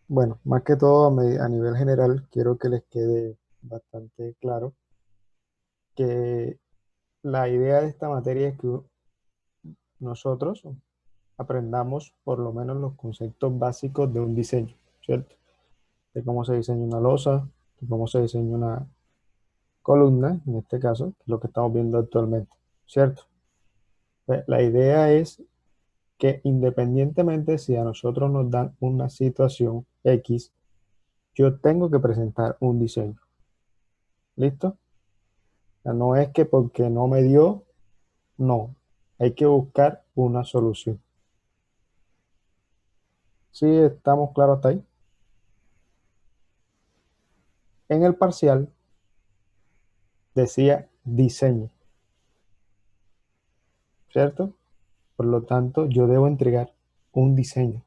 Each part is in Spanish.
Bueno, más que todo a nivel general, quiero que les quede bastante claro que la idea de esta materia es que nosotros aprendamos por lo menos los conceptos básicos de un diseño, ¿cierto? De cómo se diseña una losa, de cómo se diseña una columna, en este caso, que es lo que estamos viendo actualmente, ¿cierto? La idea es que independientemente si a nosotros nos dan una situación X, yo tengo que presentar un diseño. ¿Listo? O sea, no es que porque no me dio, no. Hay que buscar una solución. ¿Sí estamos claros hasta ahí? En el parcial decía diseño, ¿cierto? Por lo tanto, yo debo entregar un diseño.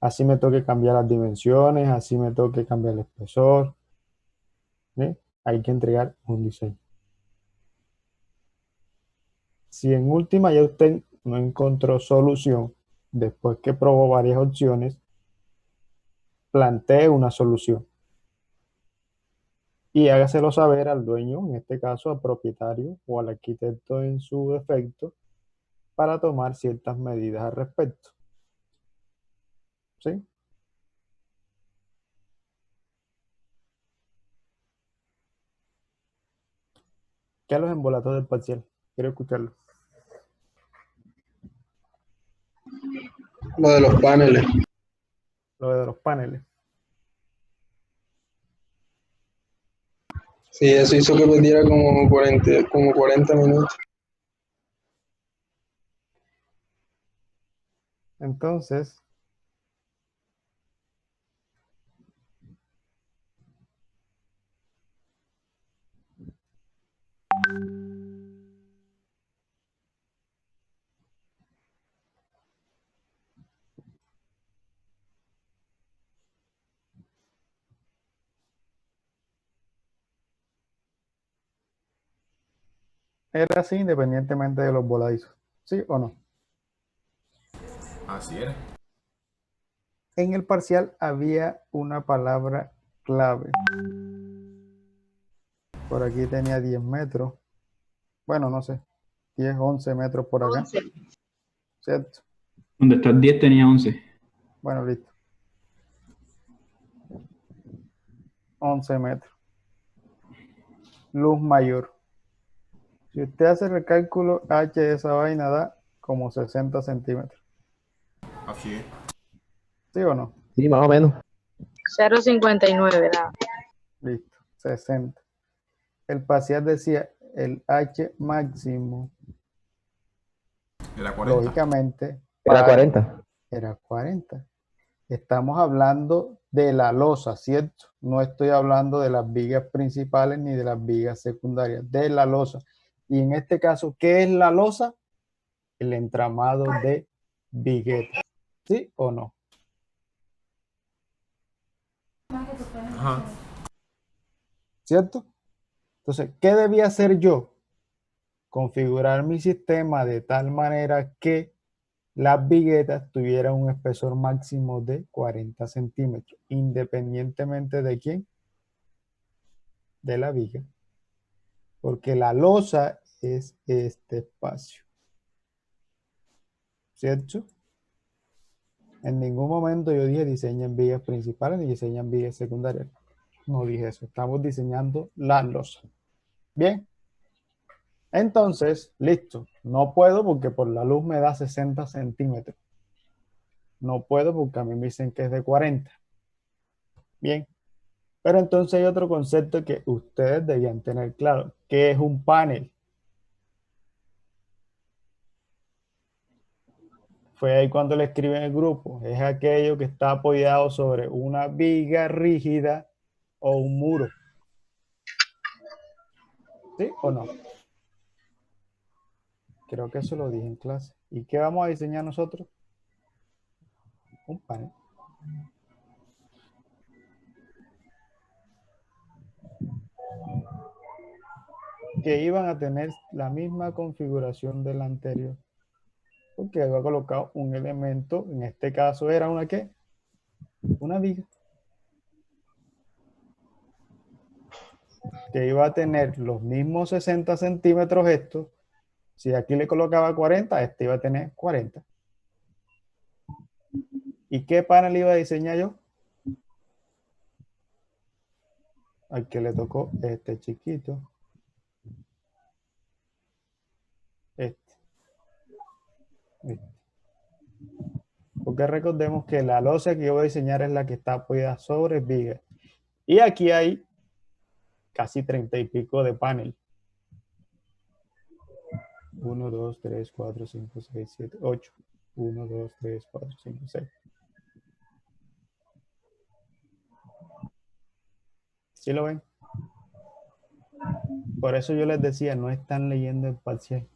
Así me toque cambiar las dimensiones, así me toque cambiar el espesor, ¿sí? Hay que entregar un diseño. Si en última ya usted no encontró solución, después que probó varias opciones, plantee una solución y hágaselo saber al dueño, en este caso al propietario o al arquitecto en su defecto, para tomar ciertas medidas al respecto. ¿Sí? ¿Qué a los embolatos del parcial? Quiero escucharlo. Lo de los paneles. Lo de los paneles. Sí, eso hizo que perdiera como 40 minutos. Entonces, era así independientemente de los voladizos. ¿Sí o no? Así era. En el parcial había una palabra clave. Por aquí tenía 10 metros. Bueno, no sé. 10, 11 metros por acá. 11. ¿Cierto? Donde está el 10 tenía 11. Bueno, listo. 11 metros. Luz mayor. Si usted hace el cálculo, H de esa vaina da como 60 centímetros. Así es. ¿Sí o no? Sí, más o menos. 0,59, nada. Listo. 60. El parcial decía el H máximo, Era 40. lógicamente, Era para 40. era 40. Estamos hablando de la losa, ¿cierto? No estoy hablando de las vigas principales ni de las vigas secundarias, de la losa. Y en este caso, ¿qué es la losa? El entramado de viguetas. ¿Sí o no? Ajá. ¿Cierto? Entonces, ¿qué debía hacer yo? Configurar mi sistema de tal manera que las viguetas tuvieran un espesor máximo de 40 centímetros, independientemente de quién, de la viga, porque la losa es este espacio, ¿cierto? En ningún momento yo dije diseñen vigas principales ni diseñan vigas secundarias. No dije eso, estamos diseñando la losa. Bien, entonces, listo. No puedo porque por la luz me da 60 centímetros. No puedo porque a mí me dicen que es de 40. Bien, pero entonces hay otro concepto que ustedes debían tener claro, que es un panel. Fue ahí cuando le escriben en el grupo. Es aquello que está apoyado sobre una viga rígida o un muro. ¿Sí o no? Creo que eso lo dije en clase. ¿Y qué vamos a diseñar nosotros? Un panel. Que iban a tener la misma configuración del anterior. Porque había colocado un elemento, en este caso era una ¿qué? una viga. Que iba a tener los mismos 60 centímetros esto. Si aquí le colocaba 40, este iba a tener 40. ¿Y qué panel iba a diseñar yo? Al que le tocó este chiquito. Este. Porque recordemos que la losa que yo voy a diseñar es la que está apoyada sobre viga. Y aquí hay casi 30 y pico de panel. 1, 2, 3, 4, 5, 6, 7, 8. 1, 2, 3, 4, 5, 6. ¿Sí lo ven? Por eso yo les decía, no están leyendo el parcial.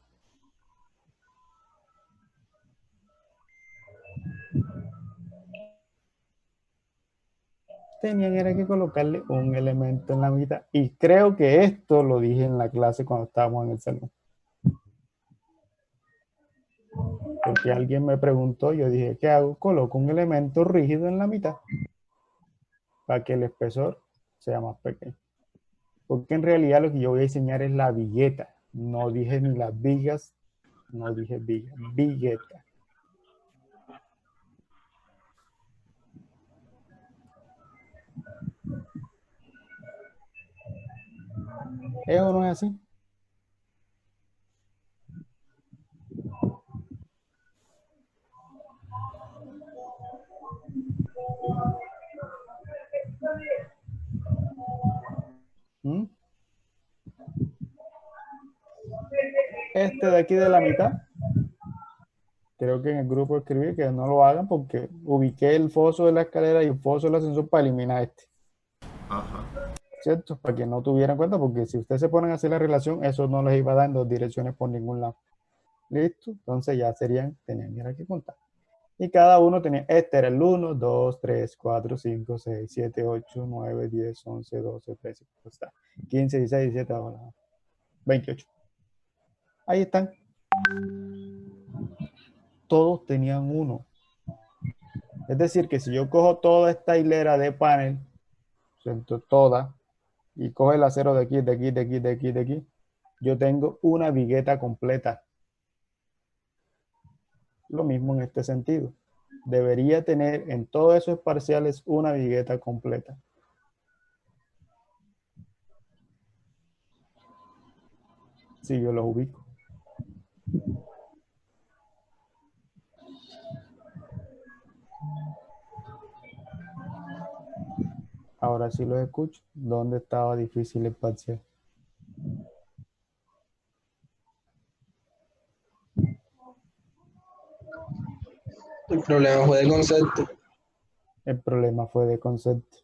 Tenían era que colocarle un elemento en la mitad. Y creo que esto lo dije en la clase cuando estábamos en el salón. Porque alguien me preguntó, yo dije, ¿qué hago? Coloco un elemento rígido en la mitad para que el espesor sea más pequeño. Porque en realidad lo que yo voy a diseñar es la vigueta. No dije ni las vigas, no dije viga, vigueta. ¿Es o no es así? ¿Mm? Este de aquí de la mitad, creo que en el grupo escribí que no lo hagan porque ubiqué el foso de la escalera y el foso del ascensor para eliminar este. Ajá. ¿Cierto? Para que no tuvieran cuenta, porque si ustedes se ponen a hacer la relación, eso no les iba a dar en dos direcciones por ningún lado. ¿Listo? Entonces ya serían, tenían que contar. Y cada uno tenía, este era el 1, 2, 3, 4, 5, 6, 7, 8, 9, 10, 11, 12, 13, está. 15, 16, 17, 28. Ahí están. Todos tenían uno. Es decir, que si yo cojo toda esta hilera de panel, toda, y coge el acero de aquí, de aquí, de aquí, de aquí, de aquí, yo tengo una vigueta completa. Lo mismo en este sentido. Debería tener en todos esos parciales una vigueta completa. Si yo los ubico. Ahora sí los escucho. ¿Dónde estaba difícil el parcial? El problema fue de concepto. El problema fue de concepto.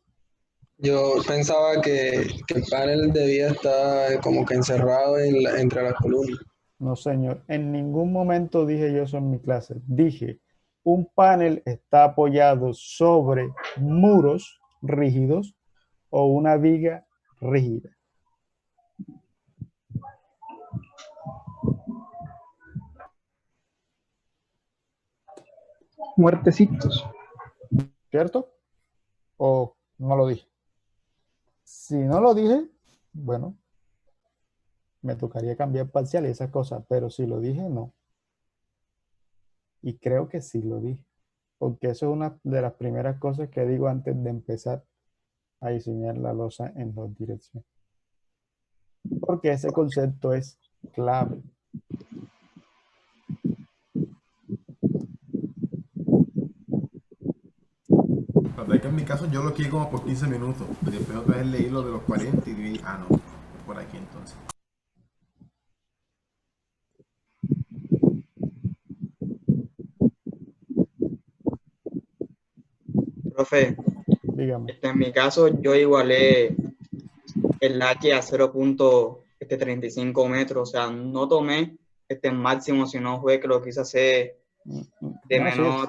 Yo pensaba que el panel debía estar como que encerrado entre las columnas. No, señor. En ningún momento dije yo eso en mi clase. Dije, un panel está apoyado sobre muros rígidos o una viga rígida. Muertecitos. ¿Cierto? ¿O no lo dije? Si no lo dije, bueno, me tocaría cambiar parcial y esas cosas, pero si lo dije, no. Y creo que sí lo dije, porque eso es una de las primeras cosas que digo antes de empezar a diseñar la losa en dos direcciones. Porque ese concepto es clave. La verdad es que en mi caso yo lo quiero como por 15 minutos. Y después otra vez leí lo de los 40 y dije, ah, no, es por aquí entonces. Profe, Dígame. en mi caso yo igualé el H a 0.35 metros, o sea, no tomé máximo, sino fue que lo quise hacer de No, sí, menor.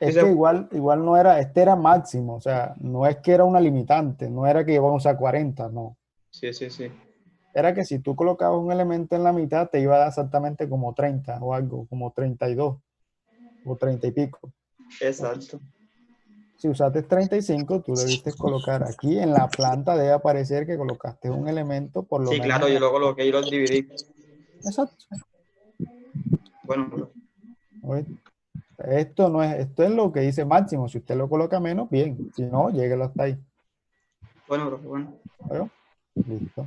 es Sí que igual no era, este era máximo, o sea, no es que era una limitante, no era que íbamos a 40, no. sí, sí, sí. Era que si tú colocabas un elemento en la mitad, te iba a dar exactamente como 30 o algo, como 32 o 30 y pico. Exacto. Si usaste 35, tú debiste colocar aquí en la planta, debe aparecer que colocaste un elemento por lo Sí, menos. claro, yo lo coloqué y los dividí. Exacto. Bueno, profe. Oye, esto es lo que dice máximo. Si usted lo coloca menos, bien. Si no, lléguelo hasta ahí. Bueno, profe, bueno. ¿Veo? Listo.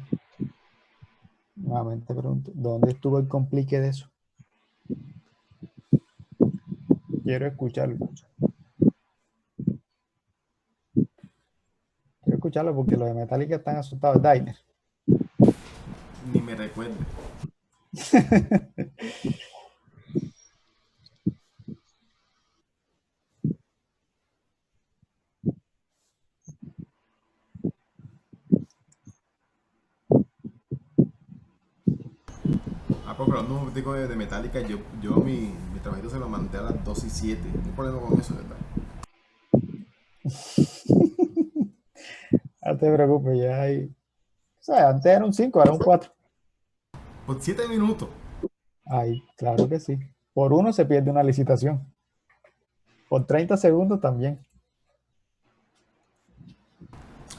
Nuevamente pregunto, ¿dónde estuvo el complique de eso? Quiero escucharlo. Quiero escucharlo porque los de Metallica están asustados. Dainer. Ni me recuerde. Ah, pues hablando un momentico de Metallica, yo mi trabajito se lo mandé a las 2:07. No hay problema con eso, ¿verdad? No te preocupes, ya hay. O sea, antes era un 5, ahora un 4. Por 7 minutos. Ay, claro que sí. Por uno se pierde una licitación. Por 30 segundos también.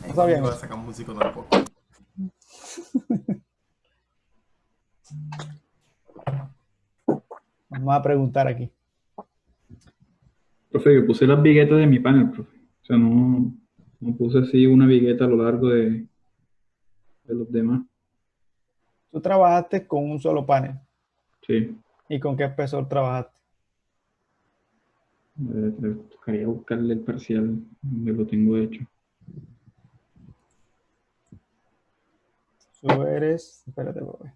No sabían Conmigo va a eso. sacar músico tampoco. Vamos a preguntar aquí. Profe, yo puse las viguetas de mi panel, profe. O sea, no puse así una vigueta a lo largo de los demás. Tú trabajaste con un solo panel. Sí. ¿Y con qué espesor trabajaste? Tocaría buscarle el parcial donde lo tengo hecho. Tú eres. Espérate, voy.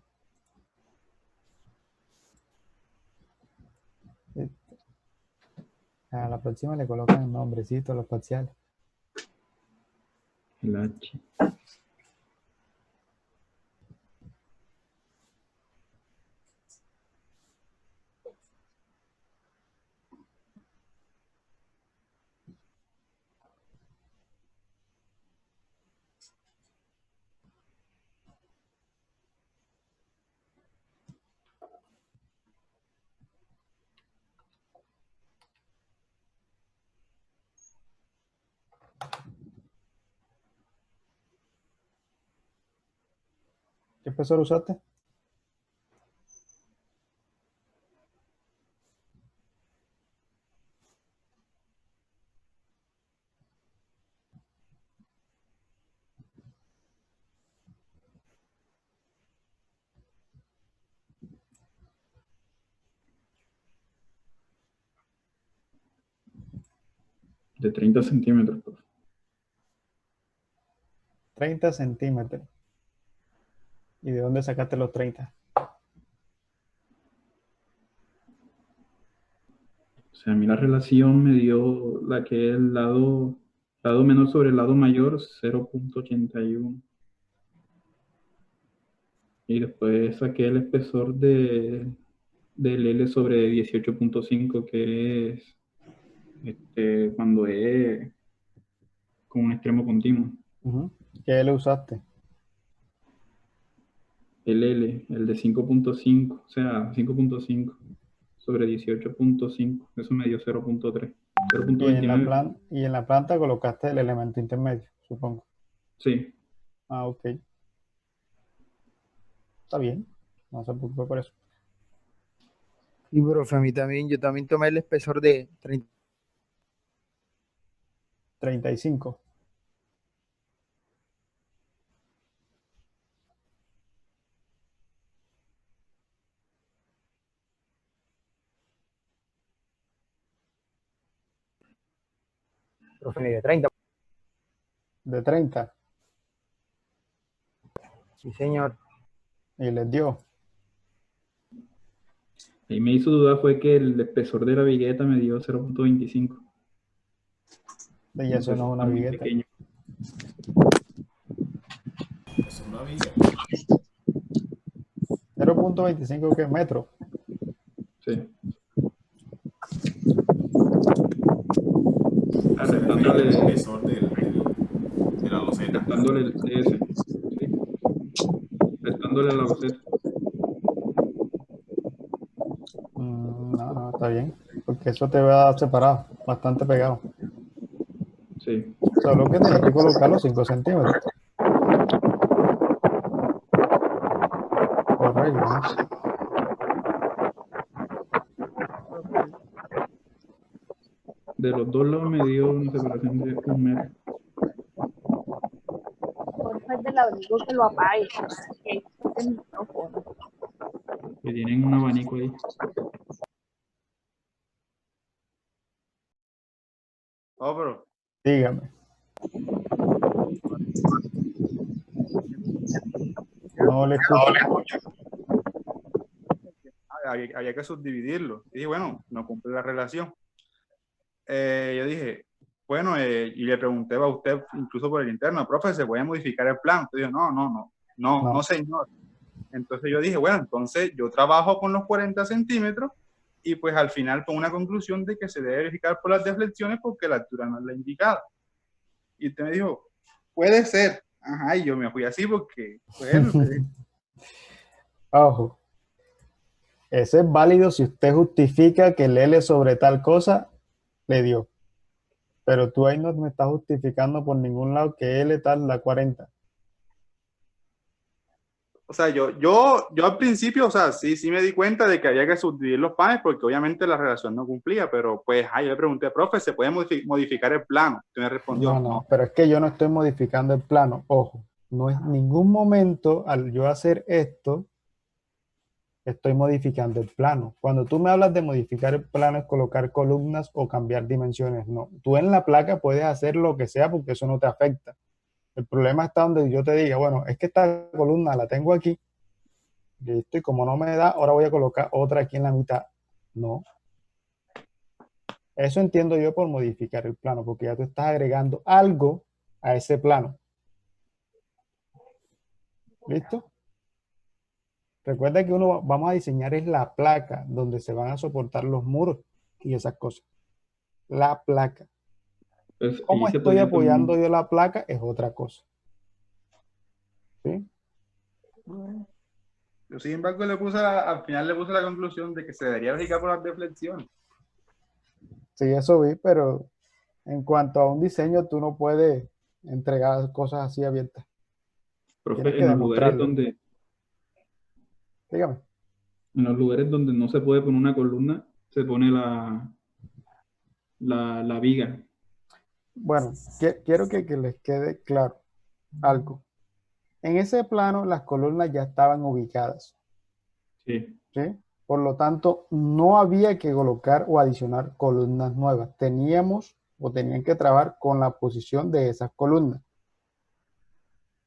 A la próxima le colocan el nombrecito a los parciales. El H. ¿Qué espesor usaste? De 30 centímetros, profe. 30 centímetros. ¿Y de dónde sacaste los 30? O sea, a mí la relación me dio la que es el lado menor sobre el lado mayor, 0,81. Y después saqué el espesor del L sobre 18,5, que es cuando es con un extremo continuo. ¿Qué le usaste? El L, el de 5,5, o sea, 5,5 sobre 18,5. Eso me dio 0,3. Y en la planta colocaste el elemento intermedio, supongo. Sí. Ah, ok. Está bien. No se preocupe por eso. Y profe, a mí también, yo también tomé el espesor de 30. 35. Profe, ni de 30. De 30. Sí, señor. Y les dio. Ahí me hizo dudar fue que el espesor de la vigueta me dio 0,25. Y eso no es una Está muy vigueta. pequeño. Eso es una viga. 0.25 que es metro. Sí. Se refería al Restándole espesor de la loseta. el CS. Sí. Restándole la loseta. No, está bien. Porque eso te va separado, bastante pegado. Sí. Solo que tenés que colocar los 5 centímetros. Correcto, ¿no? De los dos lados me dio una separación de 1 metro. Porfa, el del abrigo que lo apague. Que quite el micrófono. Que tienen un abanico ahí. Oh, pero Dígame. No le escucho. había que subdividirlo. Y dije, bueno, no cumple la relación. Yo dije, bueno, y le pregunté a usted, incluso por el interno, profe, ¿se puede modificar el plan? Usted dijo, no, señor. Entonces yo dije, bueno, entonces yo trabajo con los 40 centímetros y pues al final con una conclusión de que se debe verificar por las deflexiones porque la altura no es la indicada. Y usted me dijo, puede ser. Ajá, y yo me fui así porque, bueno, Ojo. Ese es válido si usted justifica que el L sobre tal cosa le dio. Pero tú ahí no me estás justificando por ningún lado que L tal da 40. o sea, yo al principio, o sea, sí me di cuenta de que había que subdividir los planes porque obviamente la relación no cumplía, pero pues, yo le pregunté, profe, ¿se puede modificar el plano? Usted me respondió, No, pero es que yo no estoy modificando el plano. Ojo, no es ningún momento al yo hacer esto, estoy modificando el plano. Cuando tú me hablas de modificar el plano es colocar columnas o cambiar dimensiones. No, tú en la placa puedes hacer lo que sea porque eso no te afecta. El problema está donde yo te diga, bueno, es que esta columna la tengo aquí, listo, y como no me da, ahora voy a colocar otra aquí en la mitad. No. Eso entiendo yo por modificar el plano, porque ya tú estás agregando algo a ese plano. ¿Listo? Recuerda que vamos a diseñar es la placa donde se van a soportar los muros y esas cosas. La placa. Pues, ¿Cómo ahí se estoy podría apoyando poner yo la placa? Es otra cosa. ¿Sí? yo sin embargo al final le puse la conclusión de que se debería verificar por las deflexiones. Sí, eso vi, pero en cuanto a un diseño, tú no puedes entregar cosas así abiertas. Tienes profe, que demostrarlo. Dígame. en los lugares donde no se puede poner una columna, se pone la viga. Bueno, quiero que les quede claro algo. En ese plano, las columnas ya estaban ubicadas. Sí. ¿Sí? Por lo tanto, no había que colocar o adicionar columnas nuevas. Teníamos o tenían que trabajar con la posición de esas columnas.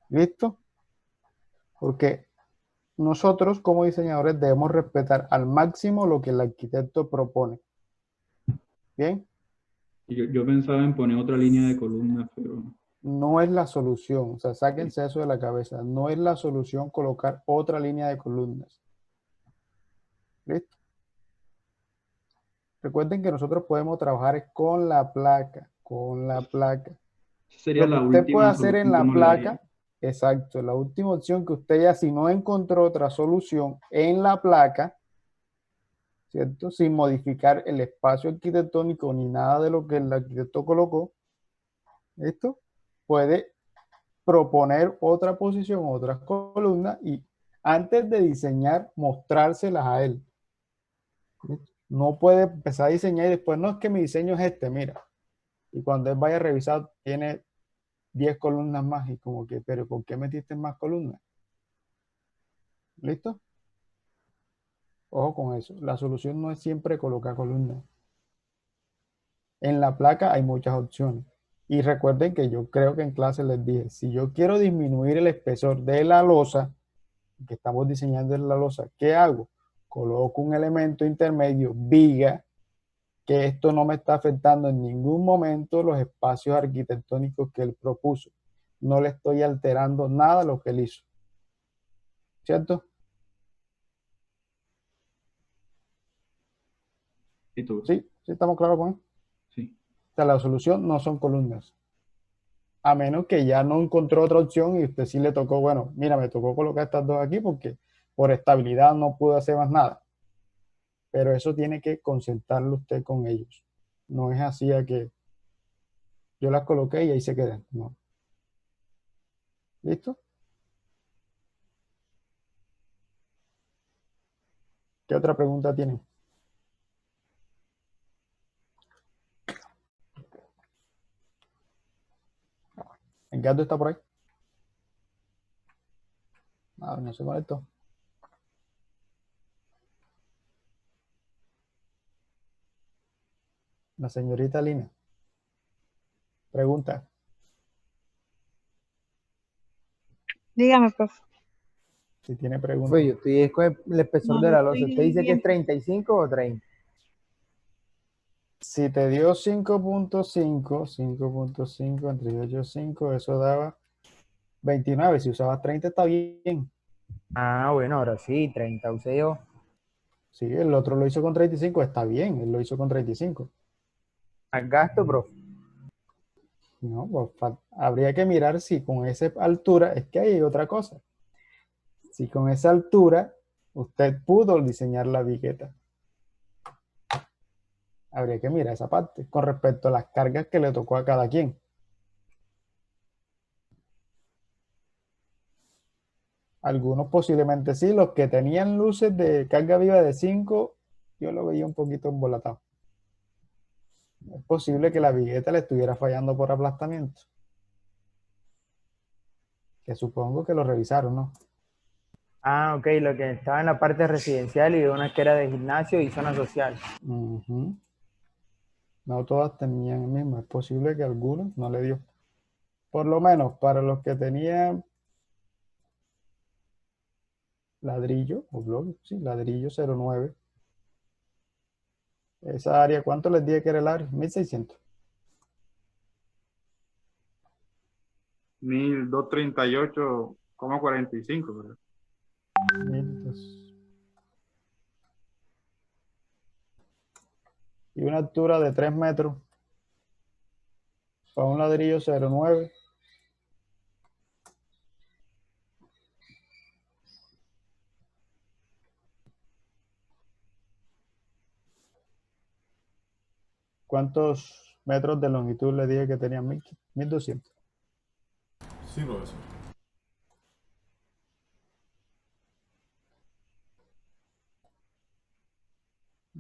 ¿Listo? Porque nosotros como diseñadores debemos respetar al máximo lo que el arquitecto propone. ¿Bien? Y yo pensaba en poner otra línea de columnas, pero No es la solución. O sea, sáquense eso de la cabeza. No es la solución colocar otra línea de columnas. ¿Listo? Recuerden que nosotros podemos trabajar con la placa, con la placa. sería Lo que la usted puede última hacer en solución que la uno le daría. placa, exacto, la última opción que usted ya si no encontró otra solución en la placa, ¿cierto? Sin modificar el espacio arquitectónico ni nada de lo que el arquitecto colocó, ¿listo? Puede proponer otra posición, otras columnas y antes de diseñar, mostrárselas a él. ¿Listo? No puede empezar a diseñar y después, no, es que mi diseño es este, mira. Y cuando él vaya a revisar, tiene 10 columnas más y como que, pero ¿por qué metiste más columnas? ¿Listo? Ojo con eso. La solución no es siempre colocar columnas. En la placa hay muchas opciones. Y recuerden que yo creo que en clase les dije, si yo quiero disminuir el espesor de la losa, que estamos diseñando en la losa, ¿qué hago? Coloco un elemento intermedio, viga, que esto no me está afectando en ningún momento los espacios arquitectónicos que él propuso. No le estoy alterando nada a lo que él hizo. ¿Cierto? ¿Y tú? Sí, sí estamos claros con eso. Sí. O sea, la solución no son columnas. A menos que ya no encontró otra opción y usted sí le tocó, bueno, mira, me tocó colocar estas dos aquí porque por estabilidad no pude hacer más nada. Pero eso tiene que concentrarlo usted con ellos. No es así a que Yo las coloqué y ahí se quedan. No. ¿Listo? ¿Qué otra pregunta tienen? ¿El gato está por ahí? No se conectó. La señorita Lina. Pregunta. Dígame, profe. Si tiene preguntas. Pues yo estoy con el espesor No, de yo la losa. estoy ¿Usted dice que bien. es 35 o 30? Si te dio 5.5, 5.5 entre 8 y 5, eso daba 29. Si usabas 30 está bien. Ah, bueno, ahora sí, 30 usé yo. Sí, el otro lo hizo con 35, está bien, él lo hizo con 35. Al gasto, profe. No, pues, habría que mirar si con esa altura, es que hay otra cosa. Si con esa altura usted pudo diseñar la viqueta. Habría que mirar esa parte con respecto a las cargas que le tocó a cada quien. Algunos posiblemente sí, los que tenían luces de carga viva de 5, yo lo veía un poquito embolatado. Es posible que la vigueta le estuviera fallando por aplastamiento. Que supongo que lo revisaron, ¿no? Ah, ok, lo que estaba en la parte residencial y una que era de gimnasio y zona social. Ujú. No todas tenían el mismo. Es posible que algunos no le dio. Por lo menos para los que tenían ladrillo o bloque, sí, ladrillo 09. Esa área, ¿cuánto les dije que era el área? 1600. 1238,45, ¿verdad? 1200. Y una altura de 3 metros para un ladrillo 09. ¿Cuántos metros de longitud le dije que tenían? 1200. Sí, profesor.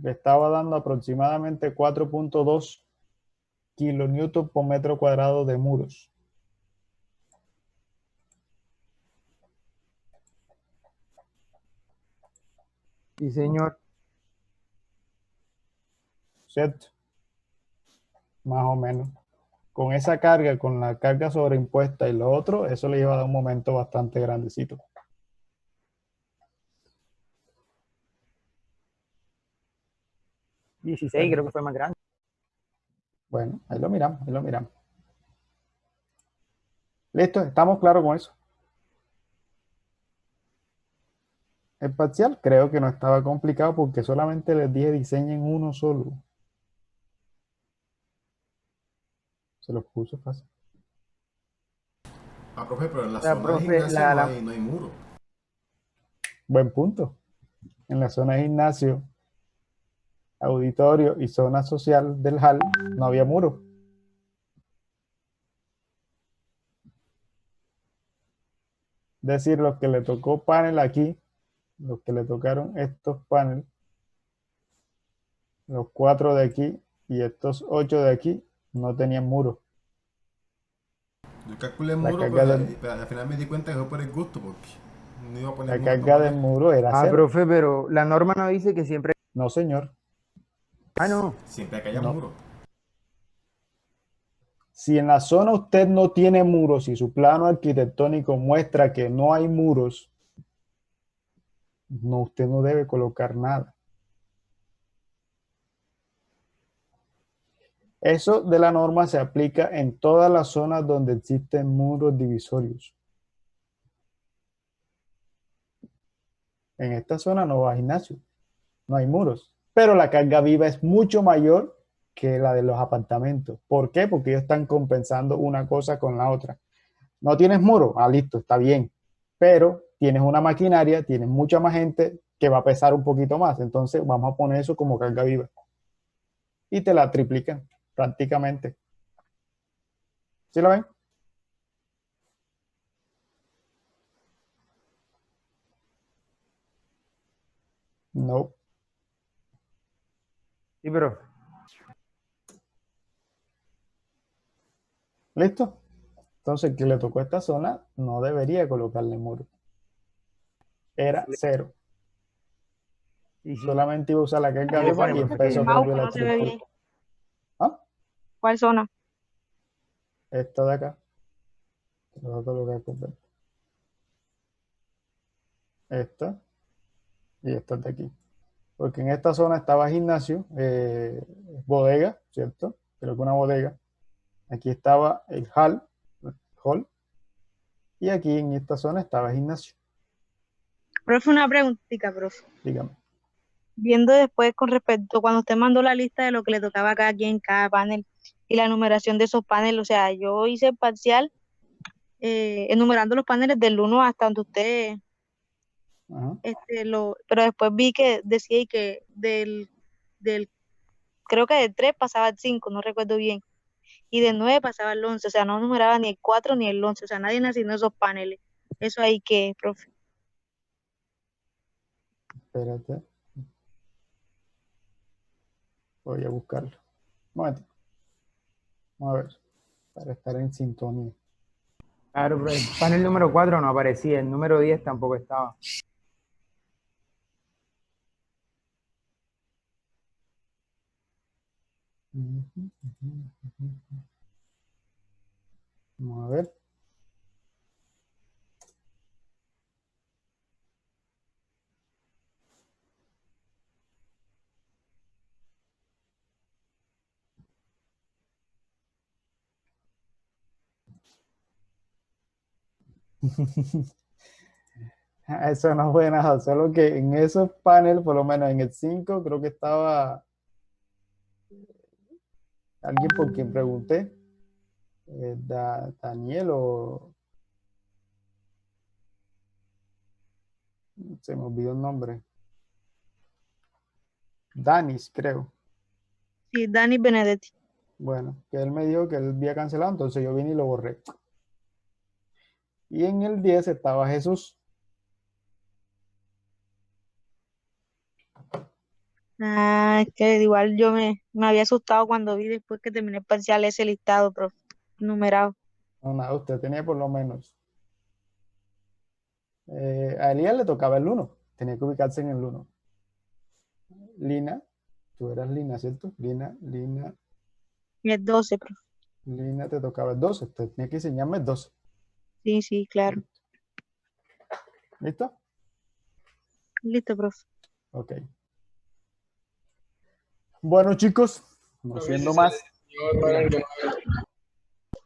Le estaba dando aproximadamente 4.2 kilonewton por metro cuadrado de muros. Sí, señor. ¿Cierto? Más o menos. Con esa carga, con la carga sobreimpuesta y lo otro, eso le iba a dar un momento bastante grandecito. Bueno, 16 creo que fue más grande. Bueno, ahí lo miramos, ahí lo miramos. ¿Listo? ¿Estamos claros con eso? El parcial creo que no estaba complicado porque solamente les dije diseñen uno solo. Se los puso fácil. Ah, profe, pero en la O sea, zona de profe, gimnasio no hay muro. Buen punto. En la zona de gimnasio, auditorio y zona social del hall no había muro. Es decir, los que le tocó panel aquí, los que le tocaron estos paneles, los 4 de aquí y estos 8 de aquí, no tenían muro. Yo calculé el La muro, carga pero al final me di cuenta que fue por el gusto, porque no iba a poner La muro de carga todas del maneras. muro era Ah, cero. profe, pero la norma no dice que siempre. No, señor. Ah, no. Siempre que haya No. muro. Si en la zona usted no tiene muros y su plano arquitectónico muestra que no hay muros, no, usted no debe colocar nada. Eso de la norma se aplica en todas las zonas donde existen muros divisorios. En esta zona no va gimnasio, no hay muros, pero la carga viva es mucho mayor que la de los apartamentos. ¿Por qué? Porque ellos están compensando una cosa con la otra. No tienes muro, listo, está bien, pero tienes una maquinaria, tienes mucha más gente que va a pesar un poquito más, entonces vamos a poner eso como carga viva y te la triplican prácticamente. ¿Sí lo ven? No. Sí, pero ¿Listo? Entonces, el que le tocó esta zona no debería colocarle muro. Era 0. sí, sí. Solamente iba a usar la carga Ahí viva pone y el porque peso El propio mouse de la no se ve estructura. bien. ¿Ah? ¿Cuál zona? Esta de acá. Lo voy a colocar completo. Esta y esta de aquí. Porque en esta zona estaba gimnasio, bodega, ¿cierto? Creo que una bodega. Aquí estaba el hall, y aquí en esta zona estaba gimnasio. Profe, una preguntita, profe. Dígame. Viendo después con respecto, cuando usted mandó la lista de lo que le tocaba a cada quien, cada panel, y la numeración de esos paneles, o sea, yo hice el parcial enumerando los paneles del 1 hasta donde usted, Ajá. pero después vi que decía y que del, creo que del 3 pasaba al 5, no recuerdo bien, y del 9 pasaba al 11, o sea, no numeraba ni el 4 ni el 11, o sea, nadie me asignó esos paneles. Eso ahí que, profe. Espérate. Voy a buscarlo. Un momento. Vamos a ver. Para estar en sintonía. Claro, pero el panel número 4 no aparecía, el número 10 tampoco estaba. Vamos a ver. Eso no fue nada, solo que en esos paneles, por lo menos en el 5, creo que estaba alguien por quien pregunté, Daniel o se me olvidó el nombre. Danis, creo. Sí, Dani Benedetti. Bueno, que él me dijo que él había cancelado, entonces yo vine y lo borré. Y en el 10 estaba Jesús. Ah, es que igual yo me había asustado cuando vi después que terminé el parcial ese listado, profe, numerado. No, nada, usted tenía por lo menos. A Elías le tocaba el 1, tenía que ubicarse en el 1. Lina, tú eras Lina, ¿cierto? Y el 12, profe. Lina te tocaba el 12, usted tenía que enseñarme el 12. Sí, sí, claro. ¿Listo? Listo, profe. Ok. Bueno, chicos, no A mí siendo sí se le más. enseñó el panel que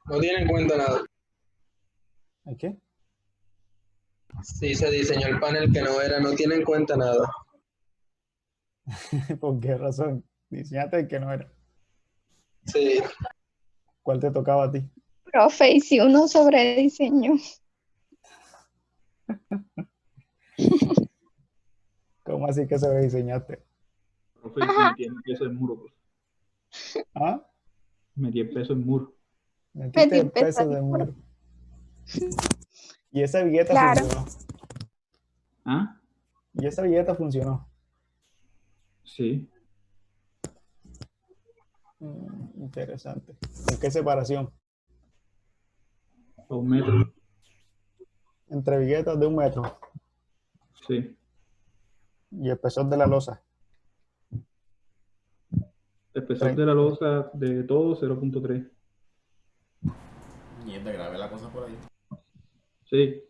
no tiene en cuenta nada. ¿Hay qué? Sí, se diseñó el panel que no tiene en cuenta nada. ¿Por qué razón? Diseñate el que no era. Sí, ¿Cuál te tocaba a ti? Profe, y si uno sobre diseño. ¿Cómo así que se lo diseñaste? Profe, metí el peso en muro, profe. ¿Ah? Metí el peso en muro. Metiste el empezó peso de muro. Y esa billeta Claro. funcionó. ¿Ah? Y esa billeta funcionó. Sí. Interesante. ¿Con qué separación? A 1 metro. Entre billetas de 1 metro Sí. y el espesor de la losa. El espesor de la losa de todo 0.3. Mierda, grabé la cosa por ahí. Sí.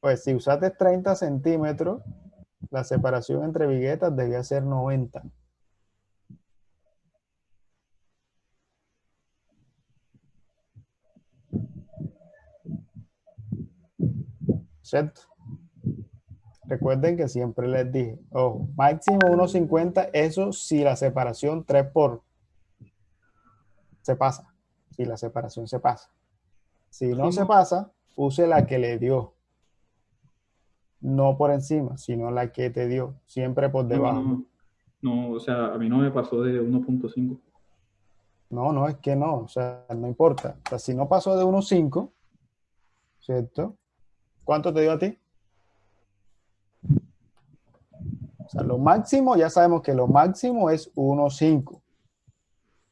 Pues si usaste 30 centímetros, la separación entre billetas debía ser 90. ¿Cierto? Recuerden que siempre les dije, ojo, máximo 1.50, eso si la separación 3 por se pasa. Si la separación se pasa. Si no se pasa, use la que le dio. No por encima, sino la que te dio. Siempre por debajo. No, o sea, a mí no me pasó de 1.5. No, no, es que no, o sea, no importa. O sea, si no pasó de 1,5, ¿cierto? ¿Cuánto te dio a ti? O sea, lo máximo, ya sabemos que lo máximo es 1,5.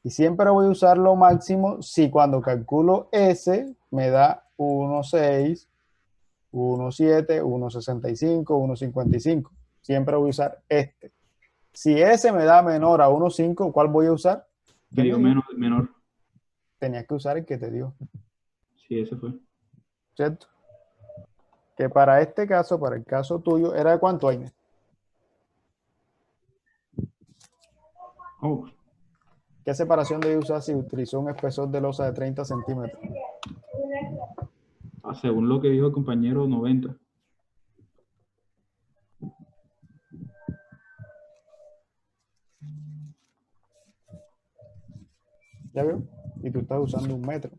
Y siempre voy a usar lo máximo si cuando calculo S me da 1,6, 1,7, 1,65, 1,55. Siempre voy a usar este. Si S me da menor a 1,5, ¿cuál voy a usar? ¿Qué Me me dio dio? menor. Tenías que usar el que te dio, Sí, ese fue. ¿cierto? Que para este caso, para el caso tuyo, ¿era de cuánto, Aine? Oh, ¿Qué separación debe usar si utilizó un espesor de losa de 30 centímetros? según lo que dijo el compañero, 90. ¿Ya veo? Y tú estás usando 1 metro.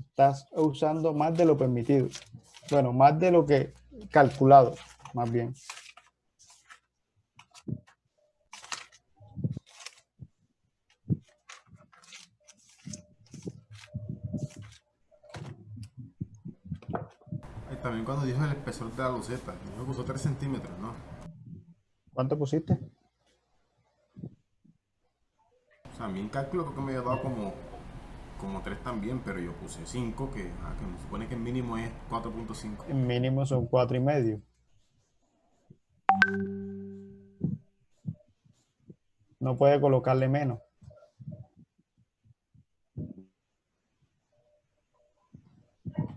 Estás usando más de lo permitido. Bueno, más de lo que calculado, más bien. Y también cuando dijo el espesor de la loseta, me puso 3 centímetros, ¿no? ¿Cuánto pusiste? O sea, a mí en cálculo creo que me había dado como 3 también, pero yo puse 5, que me supone que el mínimo es 4,5. El mínimo son 4,5. No puede colocarle menos.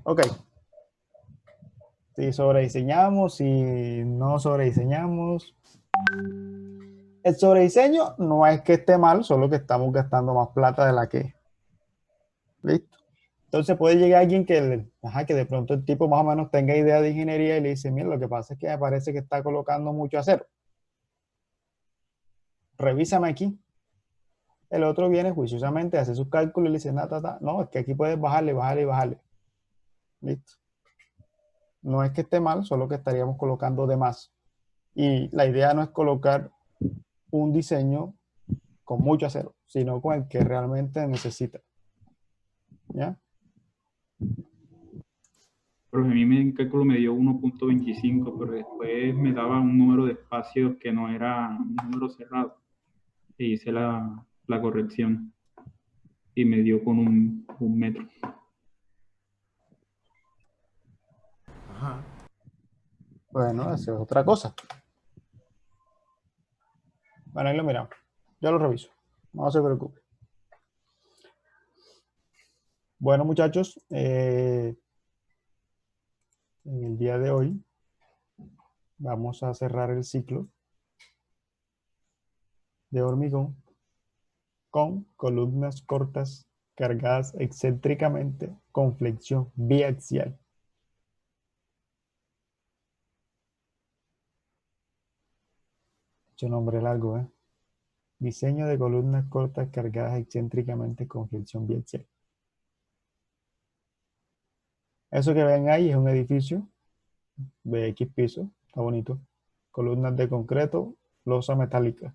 Ok. Si sobrediseñamos, si no sobrediseñamos. El sobrediseño no es que esté mal, solo que estamos gastando más plata de la que. ¿Listo? Entonces puede llegar alguien que de pronto el tipo más o menos tenga idea de ingeniería y le dice, mira, lo que pasa es que me parece que está colocando mucho acero. Revísame aquí. El otro viene juiciosamente, hace sus cálculos y le dice, no, es que aquí puedes bajarle, bajarle y bajarle. Listo. No es que esté mal, solo que estaríamos colocando de más. Y la idea no es colocar un diseño con mucho acero, sino con el que realmente necesita. ¿Ya? Pero a mí en cálculo me dio 1,25, pero después me daba un número de espacios que no era un número cerrado. E hice la corrección y me dio con un metro. Ajá. Bueno, eso es otra cosa. Bueno, ahí lo miramos. Yo lo reviso. No se preocupe. Bueno, muchachos, en el día de hoy vamos a cerrar el ciclo de hormigón con columnas cortas cargadas excéntricamente con flexión biaxial. Mucho nombre largo, ¿eh? Diseño de columnas cortas cargadas excéntricamente con flexión biaxial. Eso que ven ahí es un edificio de X pisos, está bonito. Columnas de concreto, losa metálica.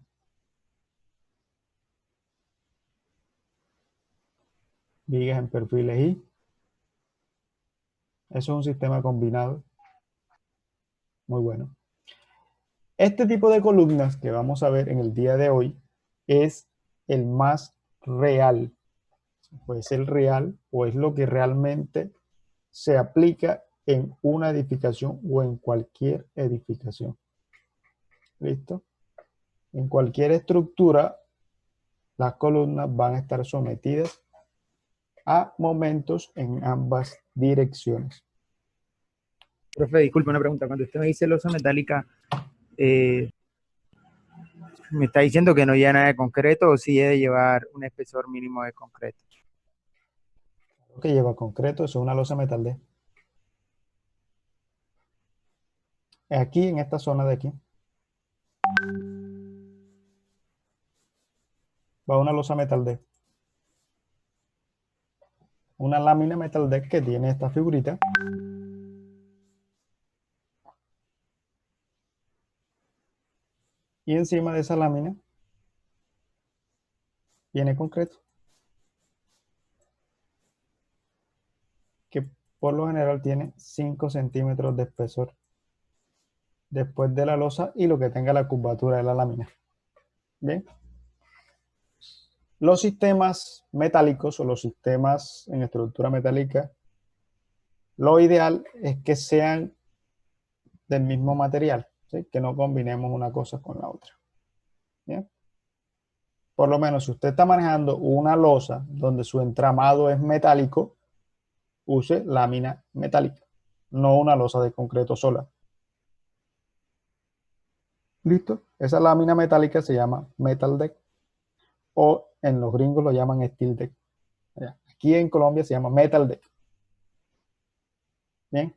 Vigas en perfiles Y. Eso es un sistema combinado. Muy bueno. Este tipo de columnas que vamos a ver en el día de hoy es el más real. Puede ser real o es lo que realmente se aplica en una edificación o en cualquier edificación. ¿Listo? En cualquier estructura, las columnas van a estar sometidas a momentos en ambas direcciones. Profe, disculpe una pregunta. Cuando usted me dice losa metálica, eh, ¿me está diciendo que no lleva nada de concreto o sí debe llevar un espesor mínimo de concreto? Lo que lleva concreto, eso es una losa metal D. Aquí, en esta zona de aquí, va una losa metal D. Una lámina metal deck que tiene esta figurita. Y encima de esa lámina viene concreto, que por lo general tiene 5 centímetros de espesor después de la losa y lo que tenga la curvatura de la lámina. Bien. Los sistemas metálicos o los sistemas en estructura metálica, lo ideal es que sean del mismo material, ¿sí? Que no combinemos una cosa con la otra. ¿Bien? Por lo menos si usted está manejando una losa donde su entramado es metálico, use lámina metálica, no una losa de concreto sola. ¿Listo? Esa lámina metálica se llama metal deck o en los gringos lo llaman steel deck. Aquí en Colombia se llama metal deck. Bien.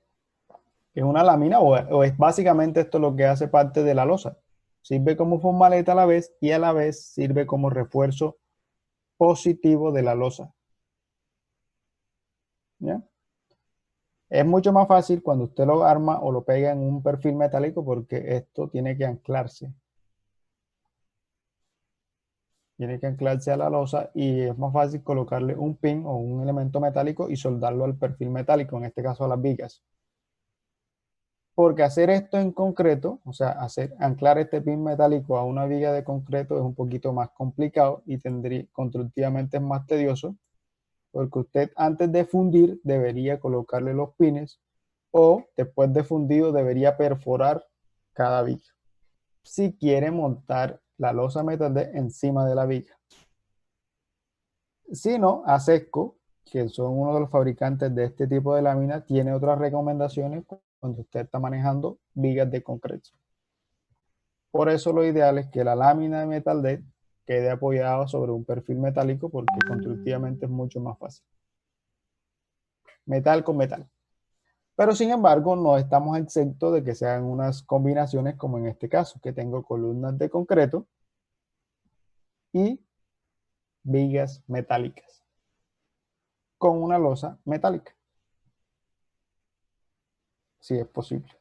Es una lámina o es básicamente esto lo que hace parte de la losa. Sirve como formaleta a la vez y a la vez sirve como refuerzo positivo de la losa. ¿Ya? Es mucho más fácil cuando usted lo arma o lo pega en un perfil metálico porque esto tiene que anclarse. Tiene que anclarse a la losa y es más fácil colocarle un pin o un elemento metálico y soldarlo al perfil metálico, en este caso a las vigas. Porque hacer esto en concreto, o sea, anclar este pin metálico a una viga de concreto es un poquito más complicado y constructivamente es más tedioso, porque usted antes de fundir debería colocarle los pines o después de fundido debería perforar cada viga si quiere montar la losa metal deck encima de la viga. Si no, ASESCO, que son uno de los fabricantes de este tipo de lámina, tiene otras recomendaciones cuando usted está manejando vigas de concreto. Por eso lo ideal es que la lámina de metal deck quede apoyada sobre un perfil metálico porque constructivamente es mucho más fácil. Metal con metal. Pero sin embargo, no estamos exentos de que sean unas combinaciones como en este caso, que tengo columnas de concreto y vigas metálicas con una losa metálica. Si es posible.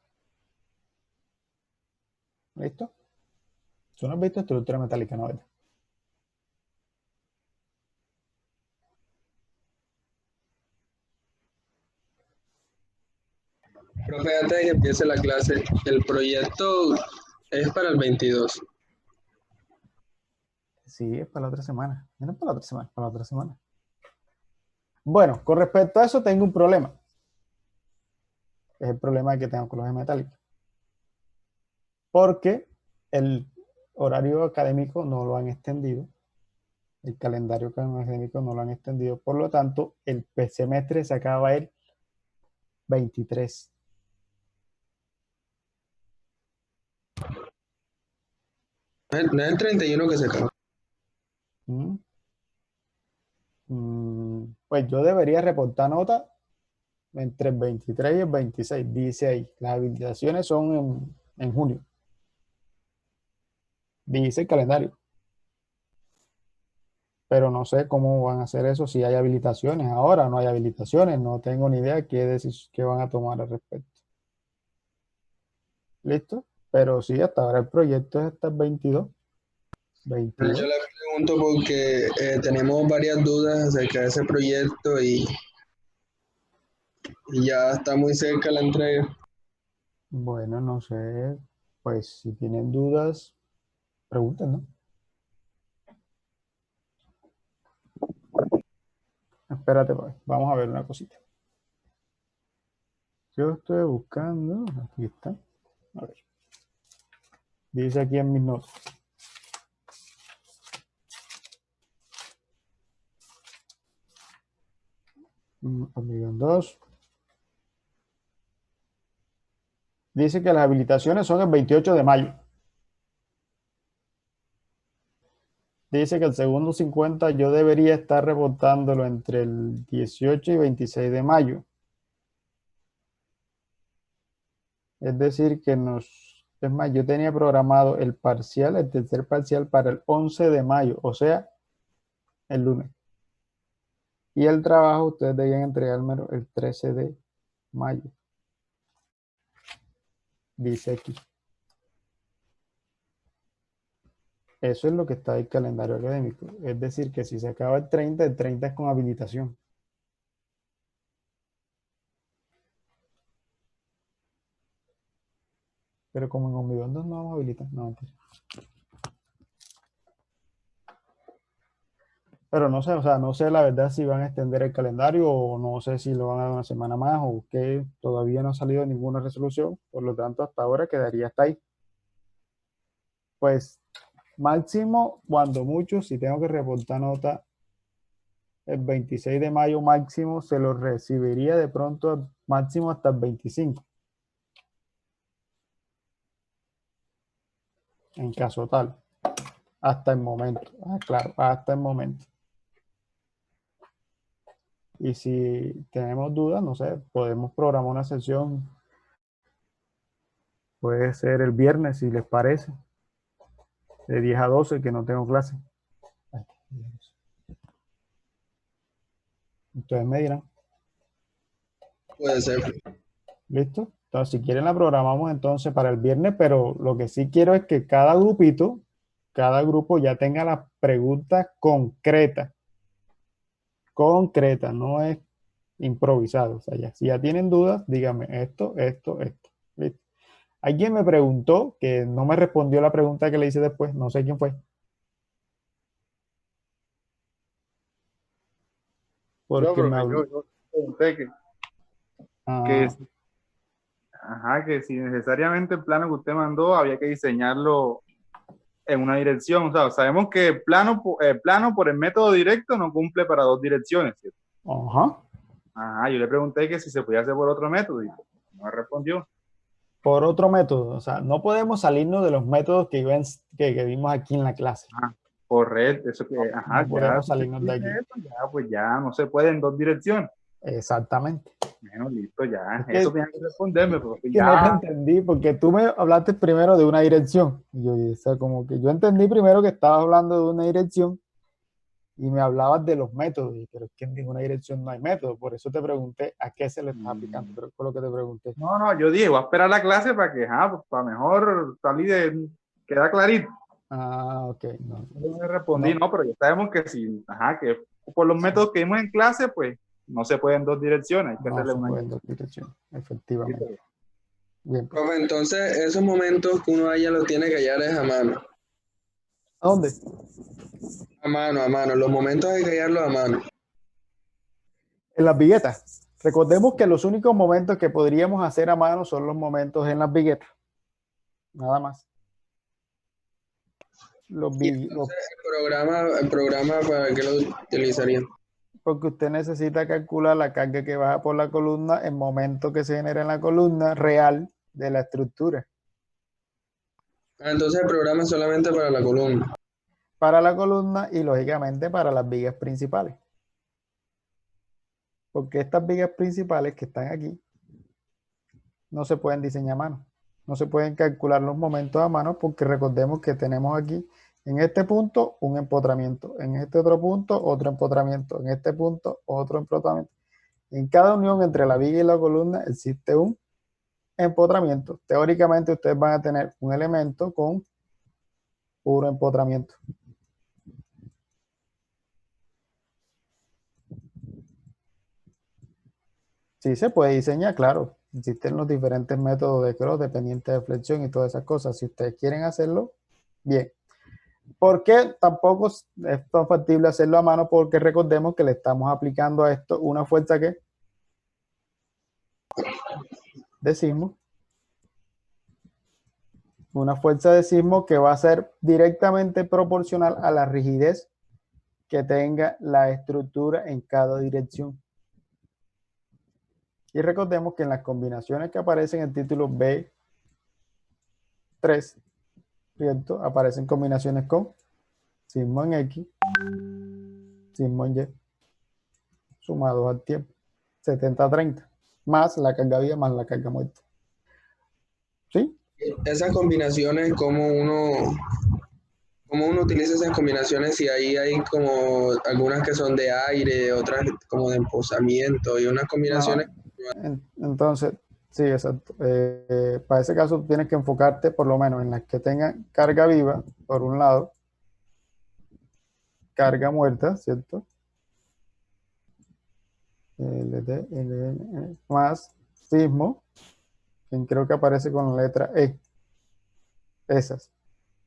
¿Listo? ¿Tú no has visto estructura metálica, no? Profe, antes de que empiece la clase, el proyecto es para el 22. Sí, es para la otra semana. No es para la otra semana, para la otra semana. Bueno, con respecto a eso tengo un problema. Es el problema que tengo con los metálicos. Porque el horario académico no lo han extendido. El calendario académico no lo han extendido. Por lo tanto, el semestre se acaba el 23. No es el 31 que se acaba. Pues yo debería reportar nota entre el 23 y el 26. Dice ahí, las habilitaciones son en junio. Dice el calendario. Pero no sé cómo van a hacer eso, si hay habilitaciones ahora, no hay habilitaciones, no tengo ni idea qué van a tomar al respecto. ¿Listo? Pero sí, hasta ahora el proyecto es hasta el 22. Yo le pregunto porque tenemos varias dudas acerca de ese proyecto y ya está muy cerca la entrega. Bueno, no sé, pues si tienen dudas, pregunten, ¿no? Espérate, pues, vamos a ver una cosita. Yo estoy buscando, aquí está. A ver. Dice aquí en mis notas. Hormigón 2. Dice que las habilitaciones son el 28 de mayo. Dice que el segundo 50 yo debería estar reportándolo entre el 18 y 26 de mayo. Es decir, que es más, yo tenía programado el parcial, el tercer parcial para el 11 de mayo, o sea, el lunes. Y el trabajo ustedes debían entregármelo el 13 de mayo. Dice aquí. Eso es lo que está en el calendario académico. Es decir, que si se acaba el 30 es con habilitación. Pero como en Omnibus no vamos a habilitar. No, mentira. Pero no sé, o sea, no sé la verdad si van a extender el calendario o no sé si lo van a dar una semana más o qué. Todavía no ha salido ninguna resolución. Por lo tanto, hasta ahora quedaría hasta ahí. Pues máximo, cuando mucho, si tengo que reportar nota el 26 de mayo máximo, se lo recibiría de pronto máximo hasta el 25. En caso tal. Hasta el momento. Ah, claro, hasta el momento. Y si tenemos dudas, no sé, podemos programar una sesión. Puede ser el viernes, si les parece. De 10 a 12, que no tengo clase. Ustedes me dirán. Puede ser. ¿Listo? Entonces, si quieren la programamos entonces para el viernes, pero lo que sí quiero es que cada grupito, cada grupo ya tenga las preguntas concretas. Concretas, no es improvisado. O sea, ya, si ya tienen dudas, díganme esto. ¿Listo? Alguien me preguntó, que no me respondió la pregunta que le hice después, no sé quién fue. Porque Yo, profe, me habló. yo pregunté Ah, que si necesariamente el plano que usted mandó había que diseñarlo en una dirección. O sea, sabemos que el plano por el método directo no cumple para dos direcciones, ¿cierto? ajá. Ajá, yo le pregunté que si se podía hacer por otro método y no me respondió. Por otro método, o sea, no podemos salirnos de los métodos que vimos aquí en la clase. Correcto, eso que, ajá, No ya, podemos salirnos de aquí. ya, pues ya no se puede en dos direcciones. Exactamente. Bueno, listo, ya, Es que, eso tenía que responderme, profe, que no te ya. entendí, porque tú me hablaste primero de una dirección. Y yo, o sea, como que yo entendí primero que estabas hablando de una dirección y me hablabas de los métodos. Pero es que en ninguna dirección no hay método. Por eso te pregunté a qué se le está aplicando. Pero fue lo que te pregunté. No, yo dije, voy a esperar la clase para que, pues, para mejor salir queda clarito. Ah, ok. No, No le respondí, no, pero ya sabemos que si, que por los métodos que vimos en clase, pues no se puede en dos direcciones, hay que no hacerle se una. puede en dos direcciones, efectivamente. Bien, pues. Profe, entonces esos momentos que uno haya los tiene que hallar es a mano. ¿A dónde? A mano. Los momentos hay que hallarlos a mano. En las viguetas. Recordemos que los únicos momentos que podríamos hacer a mano son los momentos en las viguetas. Nada más. El programa ¿para qué lo utilizarían? Porque usted necesita calcular la carga que baja por la columna, el momento que se genera en la columna real de la estructura. Entonces el programa es solamente para la columna. Para la columna y lógicamente para las vigas principales. Porque estas vigas principales que están aquí no se pueden diseñar a mano. No se pueden calcular los momentos a mano porque recordemos que tenemos aquí en este punto un empotramiento, en este otro punto otro empotramiento, en este punto otro empotramiento. En cada unión entre la viga y la columna existe un empotramiento. Teóricamente ustedes van a tener un elemento con puro empotramiento. Sí se puede diseñar, claro. Existen los diferentes métodos de cross, dependiente de flexión y todas esas cosas. Si ustedes quieren hacerlo, bien. ¿Por qué tampoco es tan factible hacerlo a mano? Porque recordemos que le estamos aplicando a esto una fuerza que de sismo. Una fuerza de sismo que va a ser directamente proporcional a la rigidez que tenga la estructura en cada dirección. Y recordemos que en las combinaciones que aparecen en el título B3, ¿cierto? Aparecen combinaciones con sismo en X, sismo en Y, sumados al tiempo, 70-30, más la carga viva más la carga muerta. ¿Sí? Esas combinaciones, ¿cómo uno utiliza esas combinaciones? Si ahí hay como algunas que son de aire, otras como de emposamiento y unas combinaciones. Entonces, sí, exacto. Para ese caso tienes que enfocarte por lo menos en las que tengan carga viva, por un lado, carga muerta, ¿cierto? LD, más sismo, que creo que aparece con la letra E. Esas.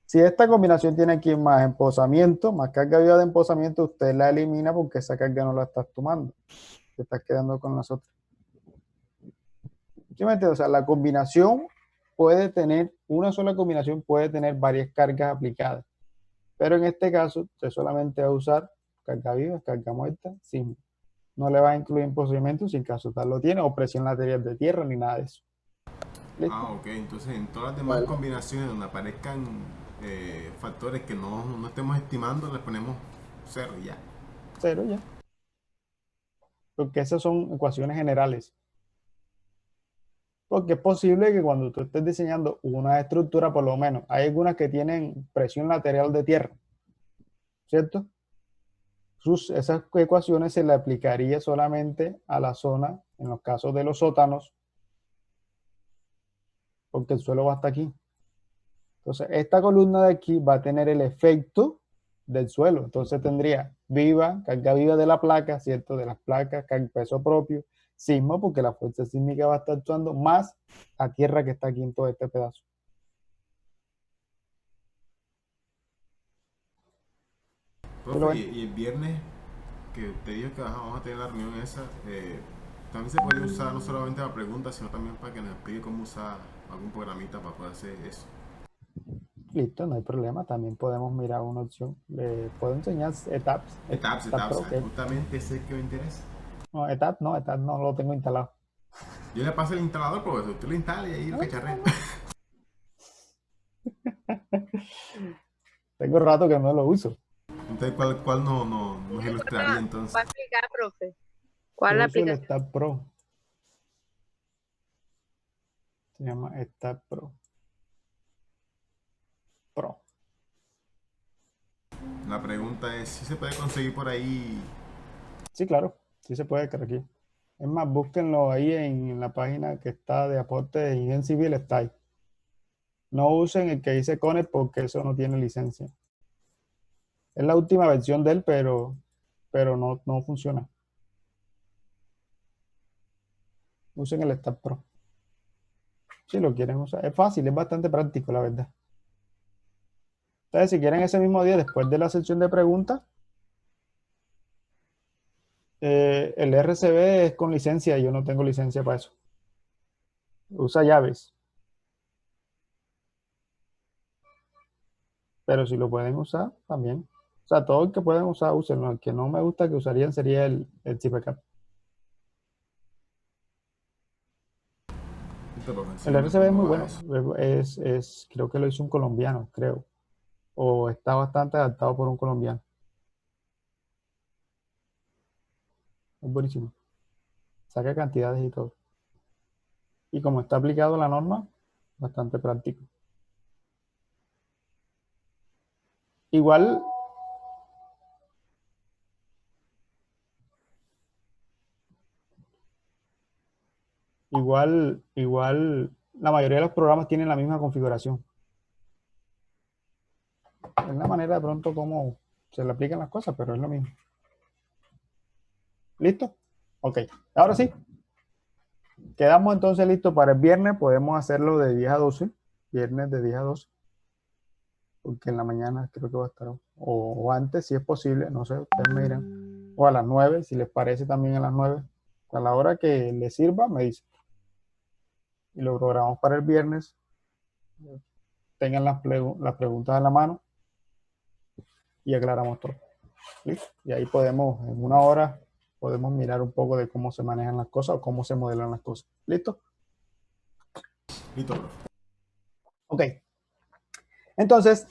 Si esta combinación tiene aquí más emposamiento, más carga viva de emposamiento, usted la elimina porque esa carga no la estás tomando. Te estás quedando con las otras. ¿Sí me entiendes? O sea, la combinación puede tener, una sola combinación puede tener varias cargas aplicadas. Pero en este caso, usted solamente va a usar carga viva, carga muerta, sismo. No le va a incluir emposamiento si en caso tal lo tiene, o presión lateral de tierra, ni nada de eso. ¿Listo? Ah, ok. Entonces, en todas las demás combinaciones donde aparezcan factores que no estemos estimando, les ponemos 0 y ya. 0 ya. Porque esas son ecuaciones generales. Porque es posible que cuando tú estés diseñando una estructura, por lo menos, hay algunas que tienen presión lateral de tierra, ¿cierto? Esas ecuaciones se le aplicaría solamente a la zona, en los casos de los sótanos, porque el suelo va hasta aquí. Entonces, esta columna de aquí va a tener el efecto del suelo. Entonces tendría carga viva de la placa, ¿cierto? De las placas, peso propio, sismo, porque la fuerza sísmica va a estar actuando más a tierra que está aquí en todo este pedazo. Profe, y el viernes que te dijo que vamos a tener la reunión esa, también se puede usar no solamente la pregunta, sino también para que nos explique cómo usar algún programita para poder hacer eso. Listo, no hay problema. También podemos mirar una opción. Le puedo enseñar ETAPS. ETAPS, okay. justamente ese que me interesa. No, ETAPS no lo tengo instalado. Yo le paso el instalador, profesor. Usted lo instala y ahí lo cacharrea. Tengo rato que no lo uso. Entonces, ¿cuál nos ilustraría entonces? ¿Cuál aplicar, profe? ¿Cuál Yo la uso el aplicación? Stat Pro. Se llama Stat Pro. La pregunta es si se puede conseguir por ahí. Sí, claro. Sí se puede crear aquí. Es más, búsquenlo ahí en la página que está de aporte de Ingeniería Civil, está ahí. No usen el que dice Connect porque eso no tiene licencia. Es la última versión de él, pero no funciona. Usen el Stat Pro. Si lo quieren usar. Es fácil, es bastante práctico, la verdad. Entonces, si quieren ese mismo día, después de la sección de preguntas, el RCB es con licencia y yo no tengo licencia para eso. Usa llaves. Pero si lo pueden usar, también. O sea, todo el que pueden usar, úsenlo. El que no me gusta que usarían sería el CIPECAP. El RCB es muy bueno. Creo que lo hizo un colombiano, creo. O está bastante adaptado por un colombiano. Es buenísimo. Saca cantidades y todo. Y como está aplicado a la norma, bastante práctico. Igual, la mayoría de los programas tienen la misma configuración. Es la manera de pronto como se le aplican las cosas, pero es lo mismo. ¿Listo? Ok. Ahora sí. Quedamos entonces listos para el viernes. Podemos hacerlo de 10 a 12. Viernes de 10 a 12. Porque en la mañana creo que va a estar. O antes, si es posible. No sé, ustedes me dirán. O a las 9, si les parece también a las 9. A la hora que les sirva, me dicen. Y lo programamos para el viernes. Tengan las preguntas a la mano. Y aclaramos todo. ¿Listo? Y ahí podemos, en una hora, podemos mirar un poco de cómo se manejan las cosas o cómo se modelan las cosas. ¿Listo? Listo, profe. Ok. Entonces,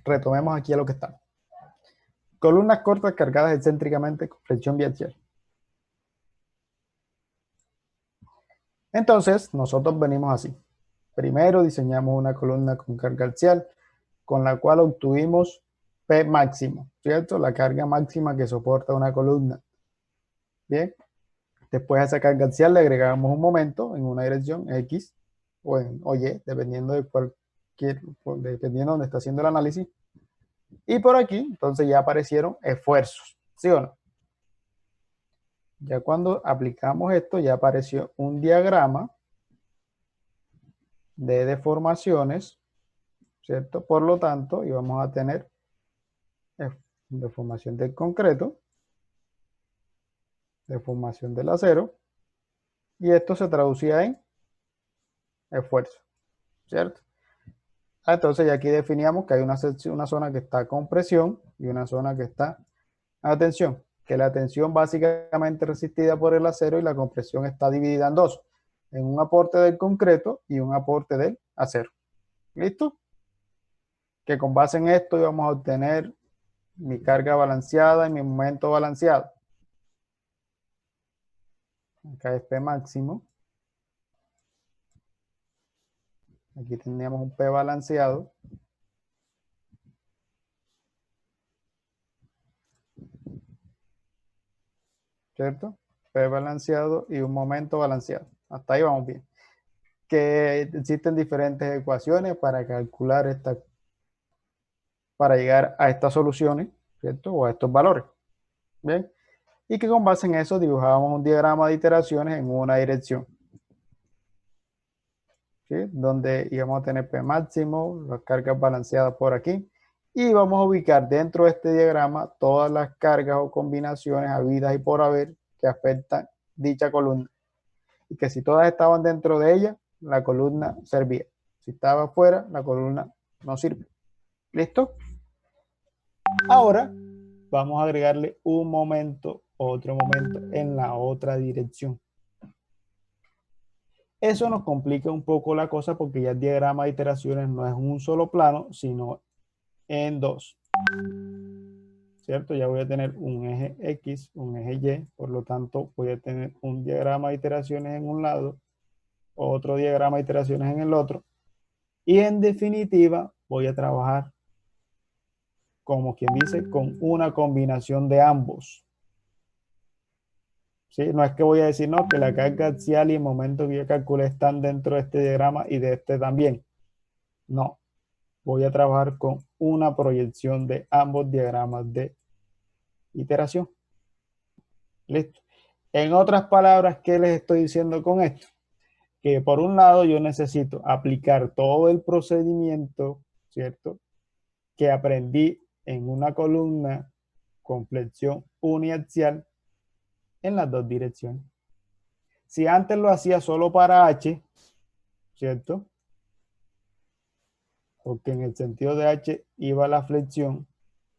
retomemos aquí a lo que estamos. Columnas cortas cargadas excéntricamente con flexión biaxial. Entonces, nosotros venimos así. Primero diseñamos una columna con carga axial, con la cual obtuvimos P máximo, ¿cierto? La carga máxima que soporta una columna. Bien. Después a esa carga axial le agregamos un momento en una dirección X o Y, dependiendo de donde está haciendo el análisis. Y por aquí, entonces ya aparecieron esfuerzos, ¿sí o no? Ya cuando aplicamos esto, ya apareció un diagrama de deformaciones, ¿cierto? Por lo tanto, íbamos a tener deformación del concreto, deformación del acero, y esto se traducía en esfuerzo, ¿cierto? Entonces ya aquí definíamos que hay una zona que está con presión y una zona que está a tensión, que la tensión básicamente resistida por el acero y la compresión está dividida en dos, en un aporte del concreto y un aporte del acero. ¿Listo? Que con base en esto íbamos a obtener mi carga balanceada y mi momento balanceado. Acá es P máximo. Aquí tendríamos un P balanceado. ¿Cierto? P balanceado y un momento balanceado. Hasta ahí vamos bien. Que existen diferentes ecuaciones para calcular para llegar a estas soluciones, ¿cierto? O a estos valores. Bien. Y que con base en eso dibujábamos un diagrama de iteraciones en una dirección. ¿Sí? Donde íbamos a tener P máximo, las cargas balanceadas por aquí. Y vamos a ubicar dentro de este diagrama todas las cargas o combinaciones habidas y por haber que afectan dicha columna. Y que si todas estaban dentro de ella, la columna servía. Si estaba fuera, la columna no sirve. ¿Listo? Ahora vamos a agregarle un momento, otro momento en la otra dirección. Eso nos complica un poco la cosa porque ya el diagrama de iteraciones no es un solo plano, sino en dos. ¿Cierto? Ya voy a tener un eje X, un eje Y, por lo tanto voy a tener un diagrama de iteraciones en un lado, otro diagrama de iteraciones en el otro. Y en definitiva voy a trabajar, como quien dice, con una combinación de ambos. ¿Sí? No es que voy a decir, no, que la carga axial y el momento que yo calculé están dentro de este diagrama y de este también. No. Voy a trabajar con una proyección de ambos diagramas de iteración. Listo. En otras palabras, ¿qué les estoy diciendo con esto? Que por un lado yo necesito aplicar todo el procedimiento, ¿cierto? Que aprendí en una columna con flexión uniaxial en las dos direcciones. Si antes lo hacía solo para H, ¿cierto? Porque en el sentido de H iba la flexión.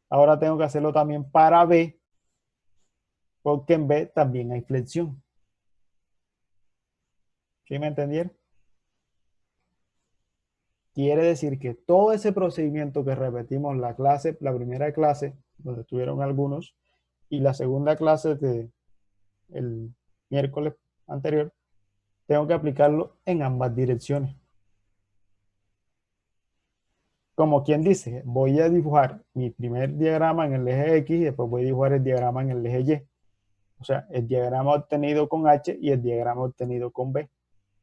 Ahora tengo que hacerlo también para B, porque en B también hay flexión. ¿Sí me entendieron? Quiere decir que todo ese procedimiento que repetimos la primera clase, donde estuvieron algunos, y la segunda clase el miércoles anterior, tengo que aplicarlo en ambas direcciones. Como quien dice, voy a dibujar mi primer diagrama en el eje X y después voy a dibujar el diagrama en el eje Y. O sea, el diagrama obtenido con H y el diagrama obtenido con B,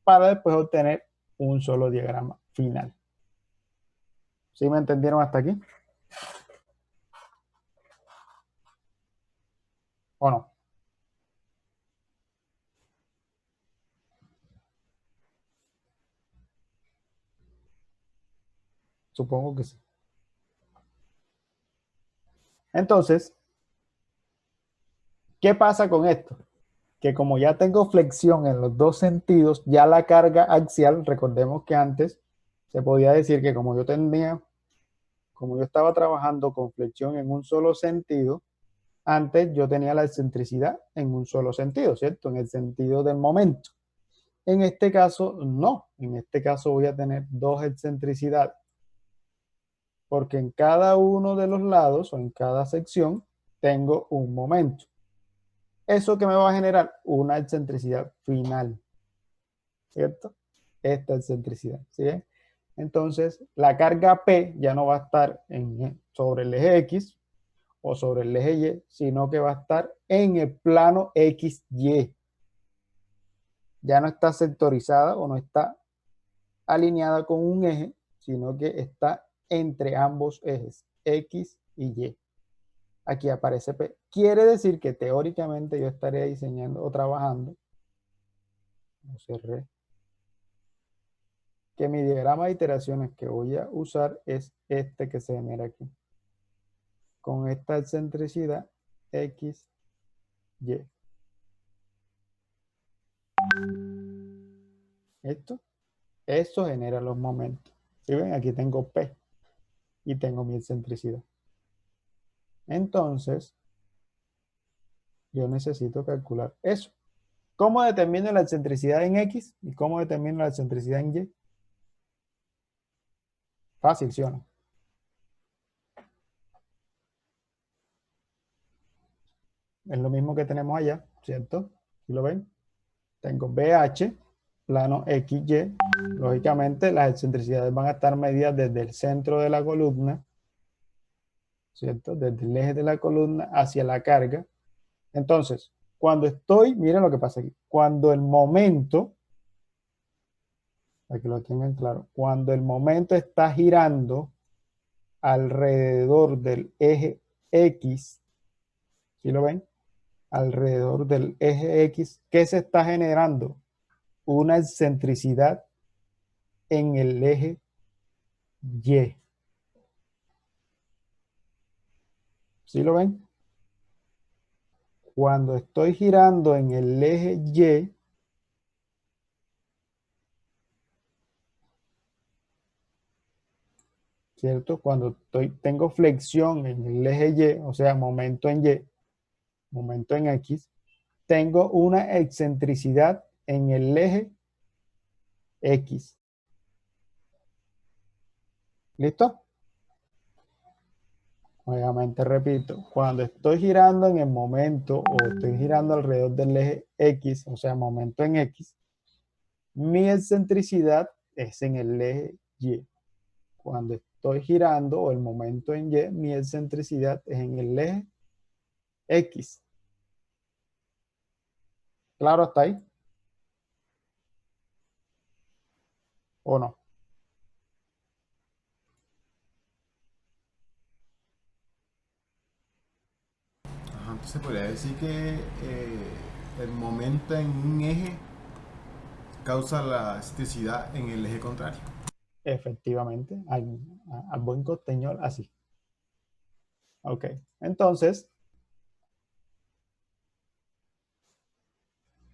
para después obtener un solo diagrama final. ¿Sí me entendieron hasta aquí? ¿O no? Supongo que sí. Entonces, ¿qué pasa con esto? Que como ya tengo flexión en los dos sentidos, ya la carga axial, recordemos que antes se podía decir que como yo estaba trabajando con flexión en un solo sentido, antes yo tenía la excentricidad en un solo sentido, ¿cierto? En el sentido del momento. En este caso, no. En este caso voy a tener dos excentricidades. Porque en cada uno de los lados o en cada sección tengo un momento. ¿Eso que me va a generar? Una excentricidad final. ¿Cierto? Esta excentricidad. ¿Sí? Entonces, la carga P ya no va a estar sobre el eje X o sobre el eje Y, sino que va a estar en el plano XY. Ya no está sectorizada o no está alineada con un eje, sino que está entre ambos ejes, X y Y. Aquí aparece P. Quiere decir que teóricamente yo estaría diseñando o trabajando, lo cerré, que mi diagrama de iteraciones que voy a usar es este que se genera aquí, con esta excentricidad X, Y. Eso genera los momentos. ¿Sí ven? Aquí tengo P y tengo mi excentricidad. Entonces, yo necesito calcular eso. ¿Cómo determino la excentricidad en X y cómo determino la excentricidad en Y? Fácil, ¿sí o no? Es lo mismo que tenemos allá, ¿cierto? ¿Sí lo ven? Tengo BH, plano XY. Lógicamente, las excentricidades van a estar medidas desde el centro de la columna, ¿cierto? Desde el eje de la columna hacia la carga. Entonces, cuando estoy, miren lo que pasa aquí, cuando el momento, para que lo tengan claro, cuando el momento está girando alrededor del eje X, ¿sí lo ven? Alrededor del eje X, ¿qué se está generando? Una excentricidad en el eje Y. ¿Sí lo ven? Cuando estoy girando en el eje Y, ¿cierto? Cuando tengo flexión en el eje Y, o sea, momento en Y, momento en X, tengo una excentricidad en el eje X. ¿Listo? Nuevamente repito, cuando estoy girando en el momento o estoy girando alrededor del eje X, o sea, momento en X, mi excentricidad es en el eje Y. Cuando estoy girando o el momento en Y, mi excentricidad es en el eje X. ¿Claro hasta ahí? ¿O no? Ajá, entonces podría decir que el momento en un eje causa la elasticidad en el eje contrario. Efectivamente, al buen costeñol, así. Ok, entonces,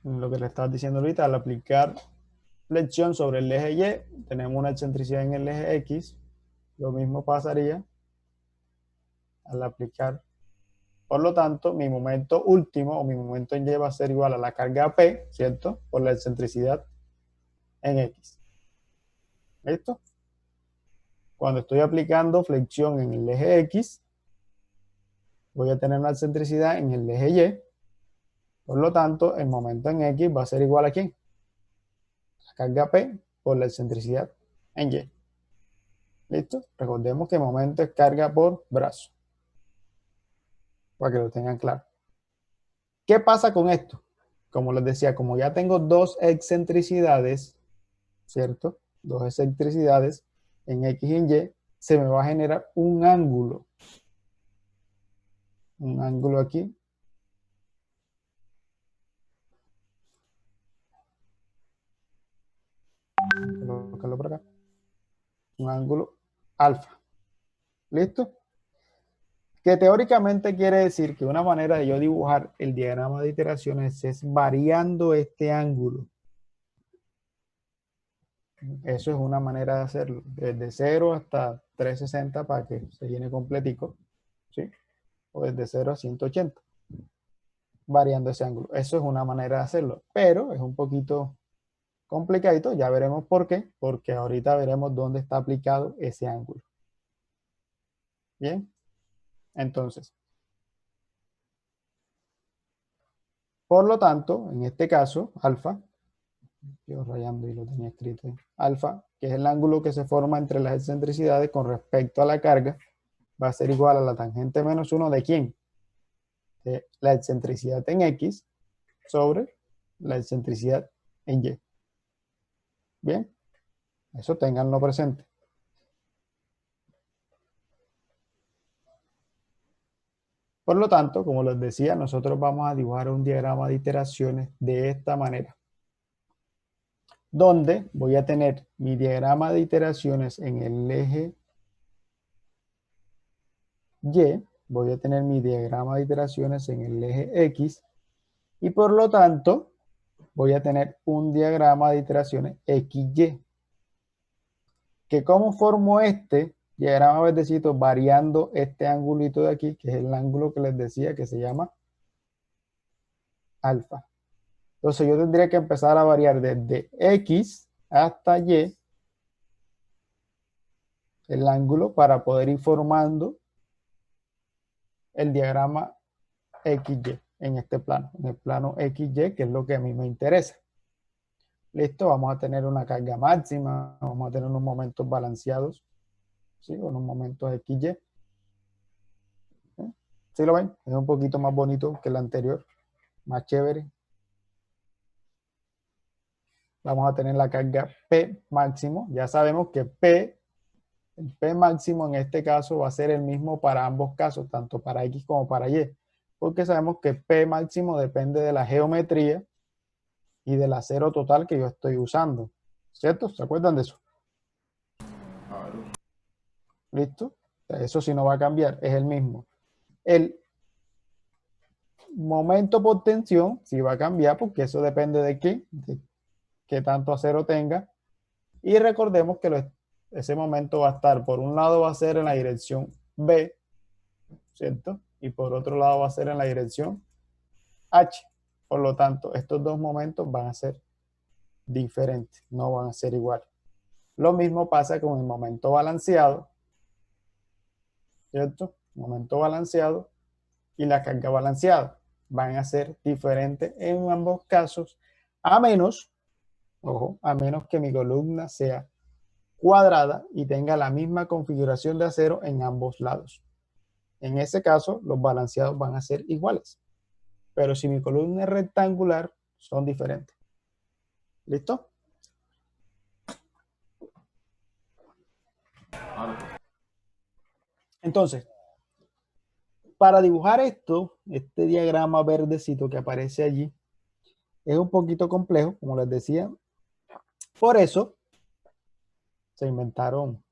lo que le estaba diciendo ahorita, al aplicar flexión sobre el eje Y, tenemos una excentricidad en el eje X. Lo mismo pasaría al aplicar. Por lo tanto, mi momento último o mi momento en Y va a ser igual a la carga P, ¿cierto? Por la excentricidad en X. ¿Listo? Cuando estoy aplicando flexión en el eje X, voy a tener una excentricidad en el eje Y. Por lo tanto, el momento en X va a ser igual a ¿quién? La carga P por la excentricidad en Y. ¿Listo? Recordemos que el momento es carga por brazo. Para que lo tengan claro. ¿Qué pasa con esto? Como les decía, como ya tengo dos excentricidades, ¿cierto? Dos excentricidades en X y en Y, se me va a generar un ángulo. Un ángulo aquí. Colocarlo por acá. Un ángulo alfa. ¿Listo? Que teóricamente quiere decir que una manera de yo dibujar el diagrama de iteraciones es variando este ángulo. Eso es una manera de hacerlo, desde 0 hasta 360 para que se llene completico, ¿sí? O desde 0 a 180, variando ese ángulo. Eso es una manera de hacerlo, pero es un poquito complicadito, ya veremos por qué, porque ahorita veremos dónde está aplicado ese ángulo. Bien, entonces, por lo tanto, en este caso, alfa, yo rayando y lo tenía escrito ahí, alfa, que es el ángulo que se forma entre las excentricidades con respecto a la carga, va a ser igual a la tangente menos 1 de ¿quién? De la excentricidad en X sobre la excentricidad en Y. Bien, eso tenganlo presente. Por lo tanto, como les decía, nosotros vamos a dibujar un diagrama de iteraciones de esta manera, donde voy a tener mi diagrama de iteraciones en el eje Y, voy a tener mi diagrama de iteraciones en el eje X, y por lo tanto voy a tener un diagrama de iteraciones XY. Que ¿cómo formo este diagrama verdecito variando este angulito de aquí, que es el ángulo que les decía que se llama alfa? Entonces yo tendría que empezar a variar desde X hasta Y el ángulo para poder ir formando el diagrama XY en este plano, en el plano XY, que es lo que a mí me interesa. Listo, vamos a tener una carga máxima, vamos a tener unos momentos balanceados, ¿sí? Unos momentos XY. ¿Sí lo ven? Es un poquito más bonito que el anterior, más chévere. Vamos a tener la carga P máximo. Ya sabemos que el P máximo en este caso va a ser el mismo para ambos casos, tanto para X como para Y, porque sabemos que P máximo depende de la geometría y del acero total que yo estoy usando, ¿cierto? ¿Se acuerdan de eso? ¿Listo? Eso sí no va a cambiar, es el mismo. El momento por tensión sí va a cambiar porque eso depende de qué tanto acero tenga. Y recordemos que ese momento va a estar, por un lado va a ser en la dirección B, ¿cierto? Y por otro lado va a ser en la dirección H. Por lo tanto, estos dos momentos van a ser diferentes, no van a ser iguales. Lo mismo pasa con el momento balanceado, ¿cierto? Momento balanceado y la carga balanceada van a ser diferentes en ambos casos, a menos, ojo, a menos que mi columna sea cuadrada y tenga la misma configuración de acero en ambos lados. En ese caso, los balanceados van a ser iguales. Pero si mi columna es rectangular, son diferentes. ¿Listo? Entonces, para dibujar esto, este diagrama verdecito que aparece allí, es un poquito complejo, como les decía. Por eso, se inventaron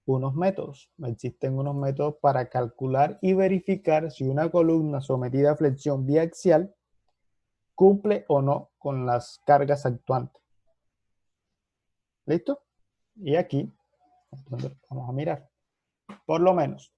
unos métodos. Existen unos métodos para calcular y verificar si una columna sometida a flexión biaxial cumple o no con las cargas actuantes. ¿Listo? Y aquí vamos a mirar. Por lo menos.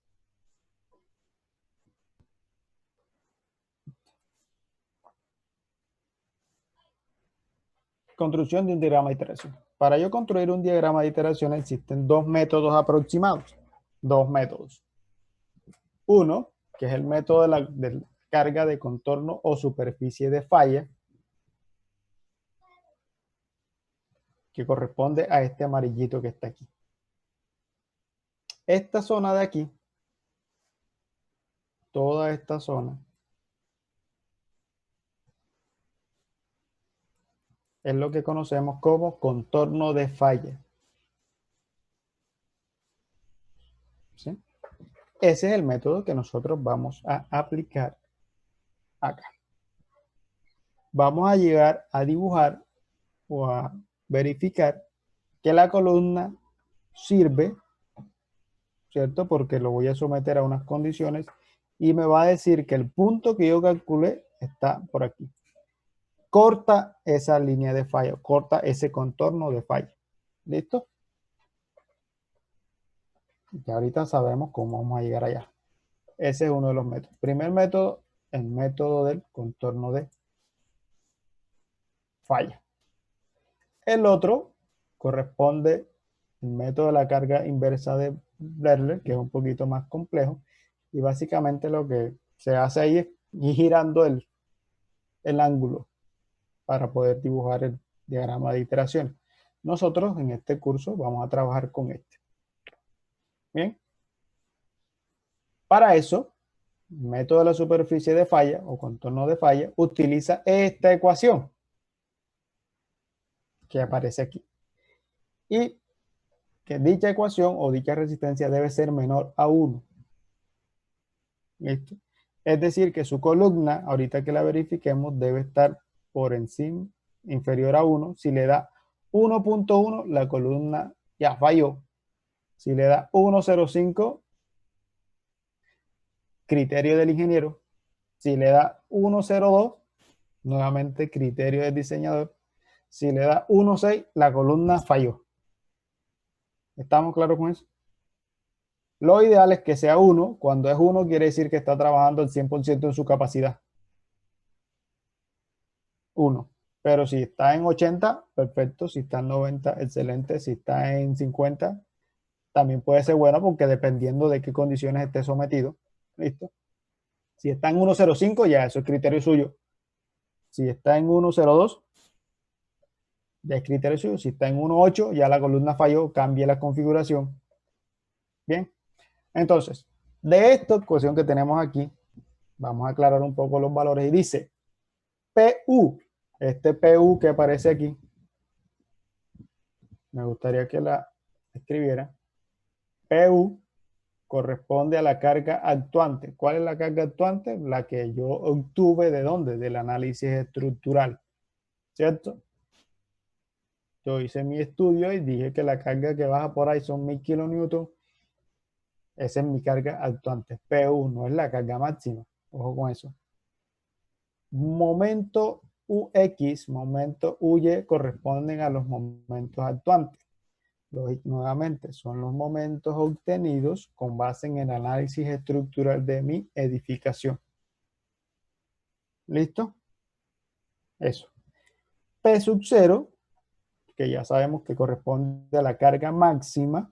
Construcción de un diagrama de iteración. Para yo construir un diagrama de iteración existen dos métodos aproximados. Dos métodos. Uno, que es el método de la carga de contorno o superficie de falla, que corresponde a este amarillito que está aquí. Esta zona de aquí, toda esta zona, es lo que conocemos como contorno de falla. ¿Sí? Ese es el método que nosotros vamos a aplicar acá. Vamos a llegar a dibujar o a verificar que la columna sirve, ¿cierto? Porque lo voy a someter a unas condiciones y me va a decir que el punto que yo calculé está por aquí. Corta esa línea de falla, corta ese contorno de falla. ¿Listo? Y ahorita sabemos cómo vamos a llegar allá. Ese es uno de los métodos. Primer método, el método del contorno de falla. El otro corresponde al método de la carga inversa de Bredler, que es un poquito más complejo. Y básicamente lo que se hace ahí es ir girando el ángulo para poder dibujar el diagrama de iteraciones. Nosotros en este curso vamos a trabajar con este. Bien. Para eso, el método de la superficie de falla o contorno de falla utiliza esta ecuación que aparece aquí. Y que dicha ecuación o dicha resistencia debe ser menor a 1. ¿Listo? Es decir, que su columna, ahorita que la verifiquemos, debe estar por encima, inferior a 1. Si le da 1.1, la columna ya falló. Si le da 1.05, criterio del ingeniero. Si le da 1.02, nuevamente criterio del diseñador. Si le da 1.6, la columna falló. ¿Estamos claros con eso? Lo ideal es que sea 1. Cuando es 1, quiere decir que está trabajando al 100% en su capacidad. 1. Pero si está en 80, perfecto. Si está en 90, excelente. Si está en 50, también puede ser bueno porque dependiendo de qué condiciones esté sometido. ¿Listo? Si está en 1.05, ya eso es criterio suyo. Si está en 1.02, ya es criterio suyo. Si está en 1.8, ya la columna falló, cambie la configuración. Bien. Entonces, de esta ecuación que tenemos aquí, vamos a aclarar un poco los valores y dice PU, este PU que aparece aquí, me gustaría que la escribiera. PU corresponde a la carga actuante. ¿Cuál es la carga actuante? La que yo obtuve ¿de dónde? Del análisis estructural, ¿cierto? Yo hice mi estudio y dije que la carga que baja por ahí son 1000 kilonewtons. Esa es mi carga actuante. PU no es la carga máxima. Ojo con eso. Momento UX, momento UY corresponden a los momentos actuantes. Nuevamente, son los momentos obtenidos con base en el análisis estructural de mi edificación. ¿Listo? Eso. P sub 0, que ya sabemos que corresponde a la carga máxima.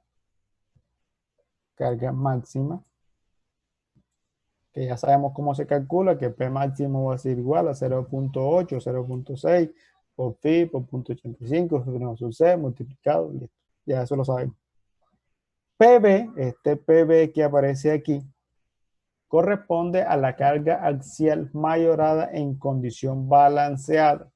Carga máxima. Que ya sabemos cómo se calcula, que P máximo va a ser igual a 0.8, 0.6 por phi, por 0.85, sub C multiplicado, listo. Ya eso lo sabemos. PB, este PB que aparece aquí, corresponde a la carga axial mayorada en condición balanceada.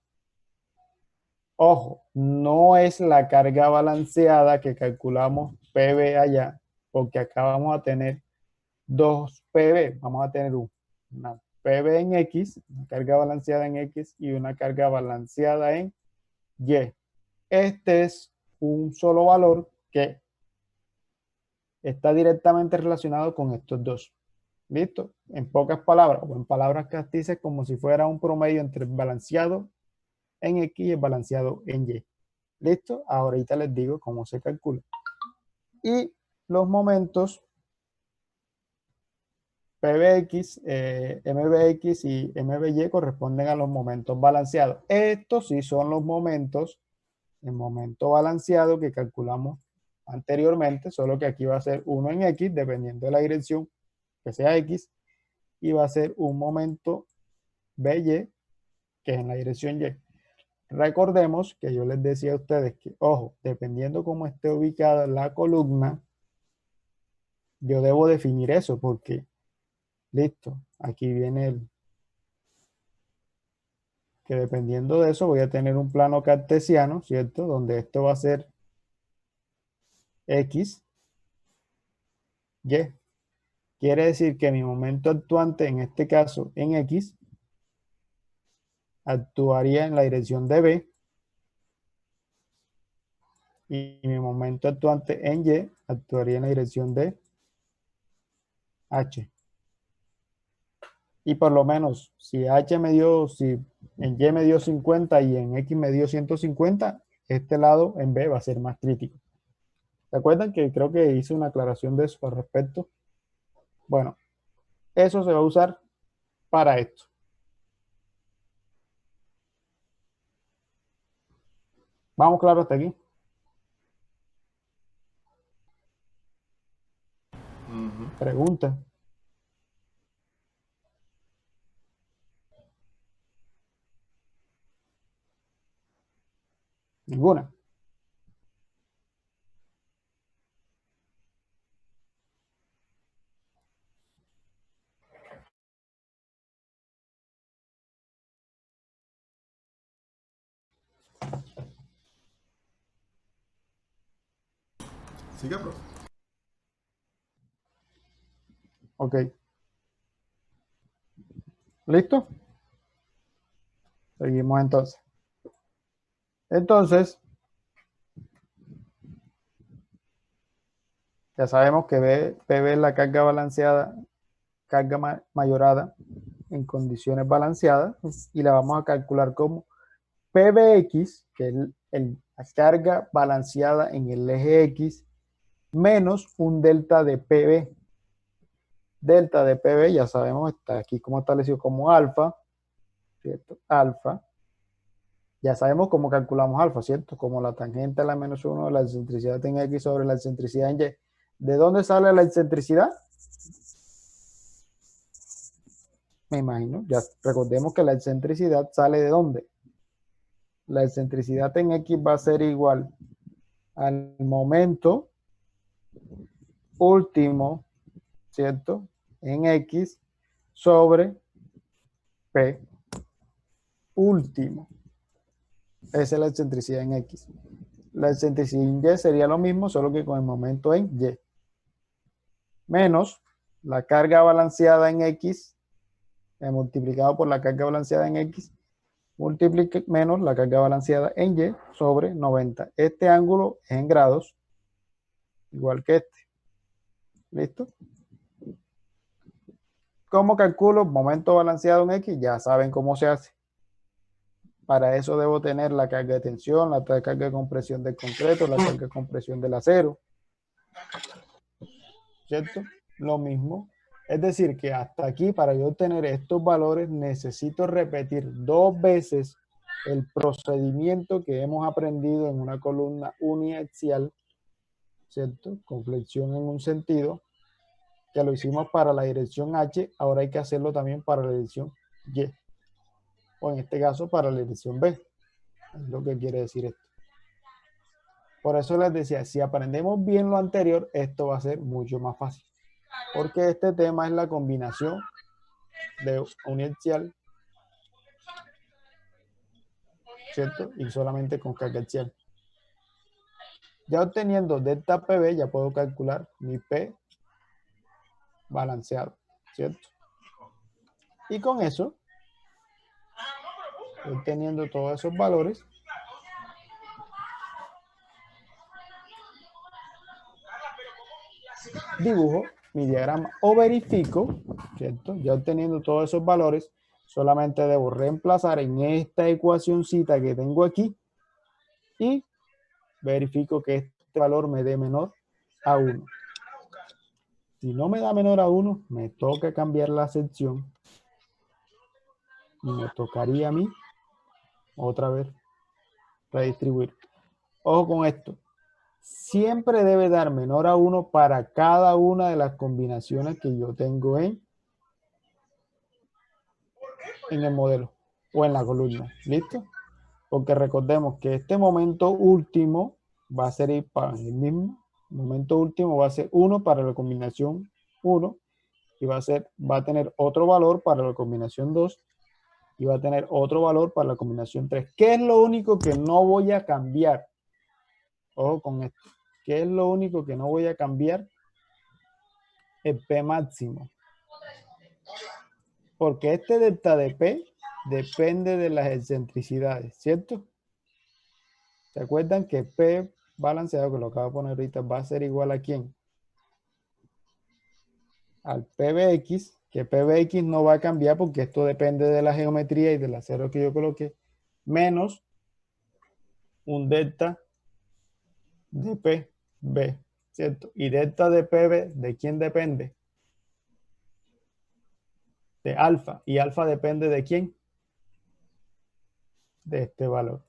Ojo, no es la carga balanceada que calculamos PB allá, porque acá vamos a tener dos PB. Vamos a tener una PB en X, una carga balanceada en X y una carga balanceada en Y. Este es un solo valor que está directamente relacionado con estos dos. ¿Listo? En pocas palabras, o en palabras castizas, como si fuera un promedio entre el balanceado en X y el balanceado en Y. ¿Listo? Ahorita les digo cómo se calcula. Y los momentos PBX, MBX y MBY corresponden a los momentos balanceados. Estos sí son los momentos, el momento balanceado que calculamos anteriormente, solo que aquí va a ser uno en X, dependiendo de la dirección que sea X, y va a ser un momento BY, que es en la dirección Y. Recordemos que yo les decía a ustedes que, ojo, dependiendo cómo esté ubicada la columna, yo debo definir eso, porque, listo, aquí viene el, que dependiendo de eso voy a tener un plano cartesiano, ¿cierto? Donde esto va a ser X, Y. Quiere decir que mi momento actuante, en este caso en X, actuaría en la dirección de B, y mi momento actuante en Y actuaría en la dirección de H. Y por lo menos, si H me dio, si en Y me dio 50 y en X me dio 150, este lado en B va a ser más crítico. ¿Se acuerdan que creo que hice una aclaración de eso al respecto? Bueno, eso se va a usar para esto. ¿Vamos claro hasta aquí? Pregunta. Ninguna. Siga, profe. Ok. ¿Listo? Seguimos entonces. Entonces, ya sabemos que PB es la carga balanceada, carga mayorada en condiciones balanceadas, y la vamos a calcular como PBX, que es la carga balanceada en el eje X, menos un delta de PB. Delta de PB, ya sabemos, está aquí como establecido como alfa, ¿cierto? Alfa. Ya sabemos cómo calculamos alfa, ¿cierto? Como la tangente a la menos 1 de la excentricidad en X sobre la excentricidad en Y. ¿De dónde sale la excentricidad? Me imagino, ya recordemos que la excentricidad sale ¿de dónde? La excentricidad en X va a ser igual al momento último, ¿cierto? En X sobre P último. Esa es la excentricidad en X. La excentricidad en Y sería lo mismo, solo que con el momento en Y. Menos la carga balanceada en X, multiplicado por la carga balanceada en X, menos la carga balanceada en Y sobre 90. Este ángulo es en grados, igual que este. ¿Listo? ¿Cómo calculo momento balanceado en X? Ya saben cómo se hace. Para eso debo tener la carga de tensión, la carga de compresión del concreto, la carga de compresión del acero. ¿Cierto? Lo mismo. Es decir, que hasta aquí, para yo obtener estos valores, necesito repetir 2 veces el procedimiento que hemos aprendido en una columna uniaxial, ¿cierto? Con flexión en un sentido, que lo hicimos para la dirección H, ahora hay que hacerlo también para la dirección Y. O en este caso, para la dirección B. Es lo que quiere decir esto. Por eso les decía, si aprendemos bien lo anterior, esto va a ser mucho más fácil. Porque este tema es la combinación de uniaxial, ¿cierto? Y solamente con carga axial. Ya obteniendo delta PB, ya puedo calcular mi P balanceado, ¿cierto? Y con eso, obteniendo todos esos valores, dibujo mi diagrama o verifico, ¿cierto? Ya obteniendo todos esos valores, solamente debo reemplazar en esta ecuacióncita que tengo aquí y verifico que este valor me dé menor a 1. Si no me da menor a 1, me toca cambiar la sección y me tocaría a mí otra vez redistribuir. Ojo con esto. Siempre debe dar menor a 1 para cada una de las combinaciones que yo tengo en el modelo o en la columna. ¿Listo? Porque recordemos que este momento último va a ser para el mismo. Momento último va a ser 1 para la combinación 1 y va a tener otro valor para la combinación 2 y va a tener otro valor para la combinación 3. ¿Qué es lo único que no voy a cambiar? Ojo con esto. ¿Qué es lo único que no voy a cambiar? El P máximo. Porque este delta de P depende de las excentricidades, ¿cierto? ¿Se acuerdan que P balanceado, que lo acabo de poner ahorita, va a ser igual a quién? Al PBX, que PBX no va a cambiar porque esto depende de la geometría y del acero que yo coloqué, menos un delta de PB, ¿cierto? Y delta de PB, ¿de quién depende? De alfa. ¿Y alfa depende de quién? De este valor.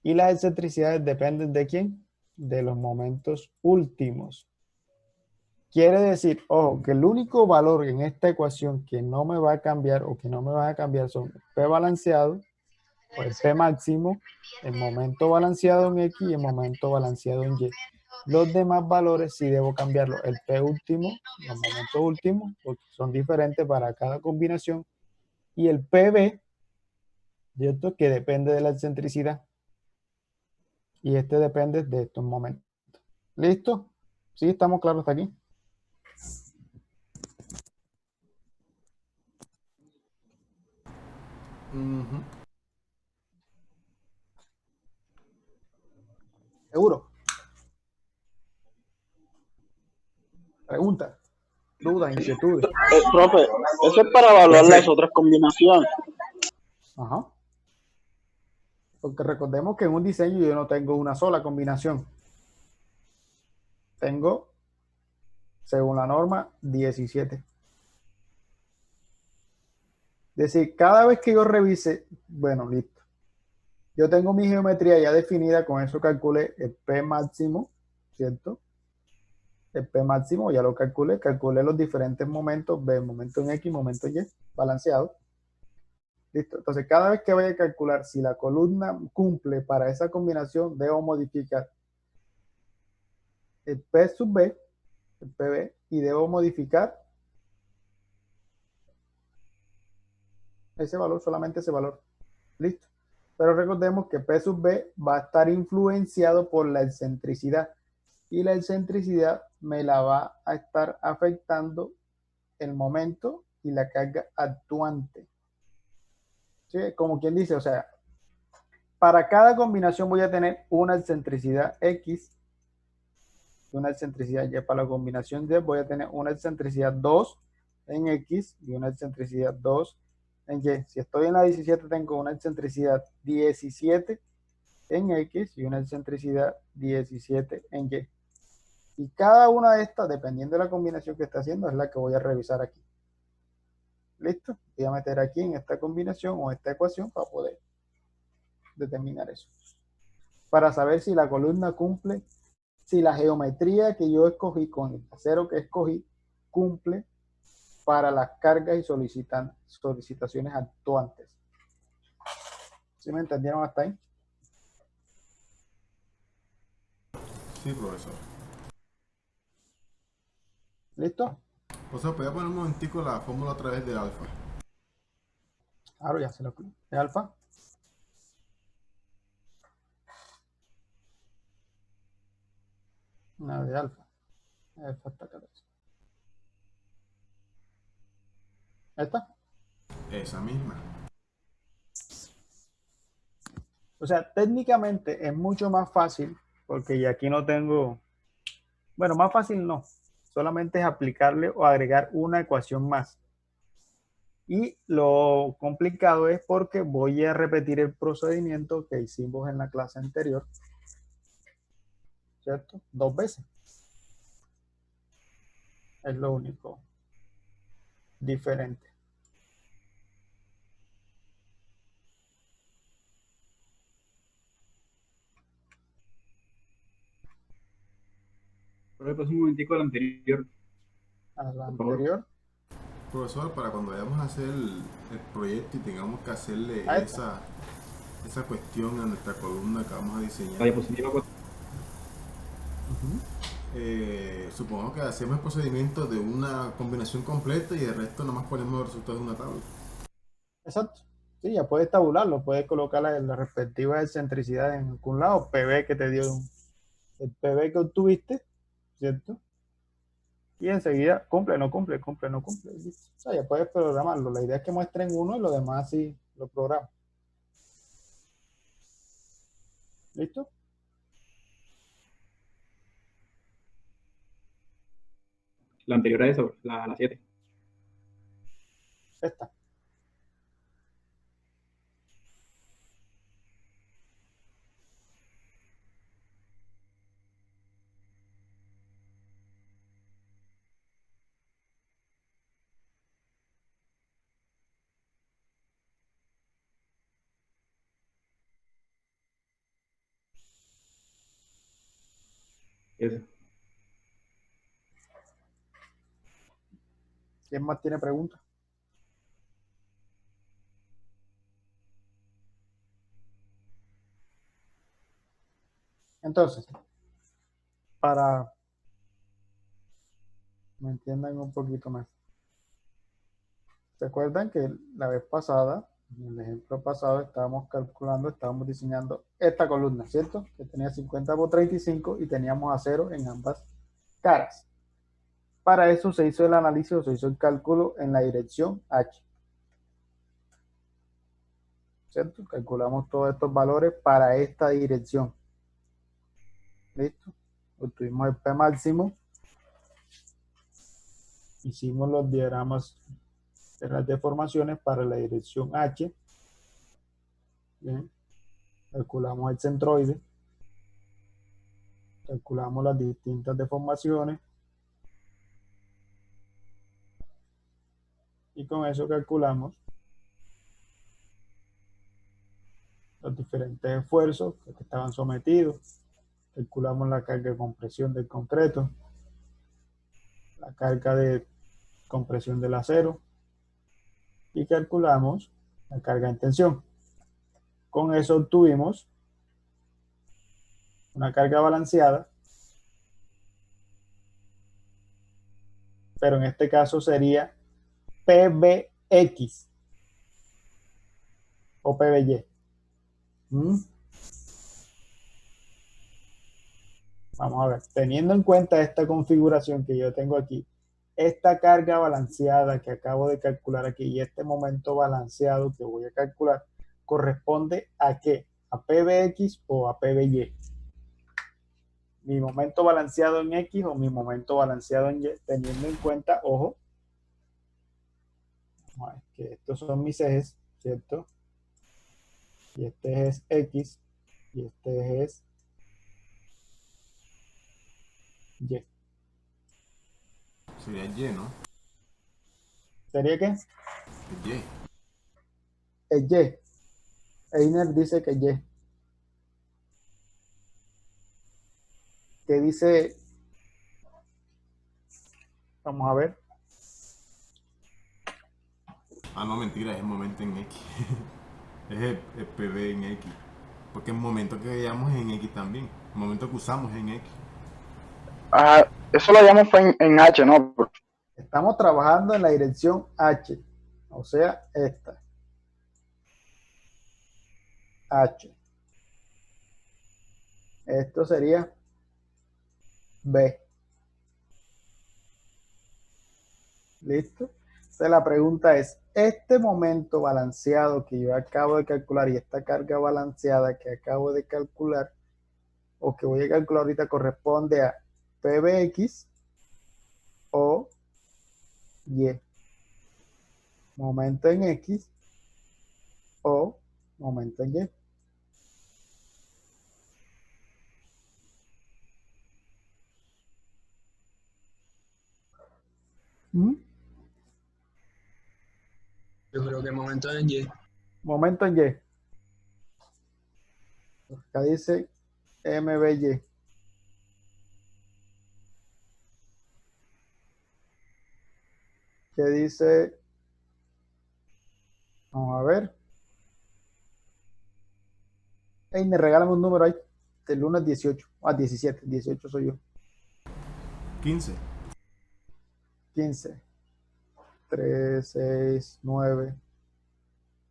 ¿Y las excentricidades dependen de quién? De los momentos últimos. Quiere decir, ojo, que el único valor en esta ecuación que no me va a cambiar o que no me va a cambiar son P balanceado o el P máximo, el momento balanceado en X y el momento balanceado en Y. Los demás valores sí debo cambiarlo. El P último, los momentos últimos, porque son diferentes para cada combinación. Y el PB, ¿cierto? Que depende de la excentricidad. Y este depende de estos momentos. ¿Listo? ¿Sí? ¿Estamos claros hasta aquí? Ujú. ¿Seguro? Pregunta, dudas, inquietudes. Profe, eso es para evaluar las otras combinaciones. Ajá. Porque recordemos que en un diseño yo no tengo una sola combinación. Tengo, según la norma, 17. Es decir, cada vez que yo revise, bueno, listo. Yo tengo mi geometría ya definida, con eso calculé el P máximo, ¿cierto? El P máximo ya lo calculé los diferentes momentos, B, momento en X, momento en Y, balanceado. Listo. Entonces, cada vez que vaya a calcular si la columna cumple para esa combinación, debo modificar el P sub B, el PB, y debo modificar ese valor, solamente ese valor. Listo. Pero recordemos que P sub B va a estar influenciado por la excentricidad. Y la excentricidad me la va a estar afectando el momento y la carga actuante. ¿Sí? Como quien dice, o sea, para cada combinación voy a tener una excentricidad X y una excentricidad Y. Para la combinación Y voy a tener una excentricidad 2 en X y una excentricidad 2 en Y. Si estoy en la 17 tengo una excentricidad 17 en X y una excentricidad 17 en Y. Y cada una de estas, dependiendo de la combinación que esté haciendo, es la que voy a revisar aquí. ¿Listo? Voy a meter aquí en esta combinación o esta ecuación para poder determinar eso. Para saber si la columna cumple, si la geometría que yo escogí con el acero que escogí cumple para las cargas y solicitaciones actuantes. ¿Sí me entendieron hasta ahí? Sí, profesor. ¿Listo? O sea, voy a poner un momentico la fórmula a través del alfa. Claro, ya se lo explico. ¿Es alfa? Una de alfa. Alfa está acá. ¿Esta? Esa misma. O sea, técnicamente es mucho más fácil, porque ya aquí no tengo, bueno, más fácil no, solamente es aplicarle o agregar una ecuación más. Y lo complicado es porque voy a repetir el procedimiento que hicimos en la clase anterior, ¿cierto? 2 veces. Es lo único diferente. Pero después un momentico al anterior. A la Por favor. anterior. Profesor, para cuando vayamos a hacer el proyecto y tengamos que hacerle A esa cuestión a nuestra columna que vamos a La diseñar, diapositiva 4. supongo que hacemos el procedimiento de una combinación completa y el resto nada más ponemos los resultados de una tabla. Exacto. Sí, ya puedes tabularlo, puedes colocar la respectiva excentricidad en algún lado, PB que te dio el PB que obtuviste, ¿cierto? Y enseguida cumple, no cumple, cumple, no cumple. O sea, ya puedes programarlo. La idea es que muestren uno y lo demás sí lo programas. ¿Listo? La anterior a eso, la 7. Esta. Eso. ¿Quién más tiene preguntas? Entonces, para que me entiendan un poquito más. ¿Recuerdan que la vez pasada, en el ejemplo pasado, estábamos calculando, estábamos diseñando esta columna, ¿cierto? Que tenía 50 por 35 y teníamos acero en ambas caras. Para eso se hizo el análisis o se hizo el cálculo en la dirección H. ¿cierto? Calculamos todos estos valores para esta dirección. ¿Listo? Obtuvimos el P máximo. Hicimos los diagramas de las deformaciones para la dirección H. Bien. Calculamos el centroide. Calculamos las distintas deformaciones. Y con eso calculamos los diferentes esfuerzos que estaban sometidos. Calculamos la carga de compresión del concreto, la carga de compresión del acero y calculamos la carga en tensión. Con eso obtuvimos una carga balanceada, pero en este caso sería PBX o PBY. Vamos a ver, teniendo en cuenta esta configuración que yo tengo aquí, esta carga balanceada que acabo de calcular aquí y este momento balanceado que voy a calcular, ¿corresponde a qué? ¿A PBX o a PBY? ¿Mi momento balanceado en X o mi momento balanceado en Y? Teniendo en cuenta, ojo, que estos son mis ejes, ¿cierto? Y este eje es X y este eje es Y. Sería Y, ¿no? ¿Sería qué? Y. Es Y. Einer dice que Y. ¿Qué dice? Vamos a ver. Ah, no, mentira, es el momento en X. Es el PB en X. Porque el momento que veíamos es en X también. El momento que usamos es en X. Eso lo llamamos fue en H, ¿no? Estamos trabajando en la dirección H. O sea, esta. H. Esto sería B. ¿Listo? Entonces la pregunta es, este momento balanceado que yo acabo de calcular y esta carga balanceada que acabo de calcular o que voy a calcular ahorita corresponde a PBX o Y. Momento en X o momento en Y. Yo creo que el momento en Y. Momento en Y. Acá dice MBY. ¿Qué dice? Vamos a ver. Hey, me regalan un número ahí. Del 1 al 18. Ah, 17. 18 soy yo. 15. 15. 3, 6, 9,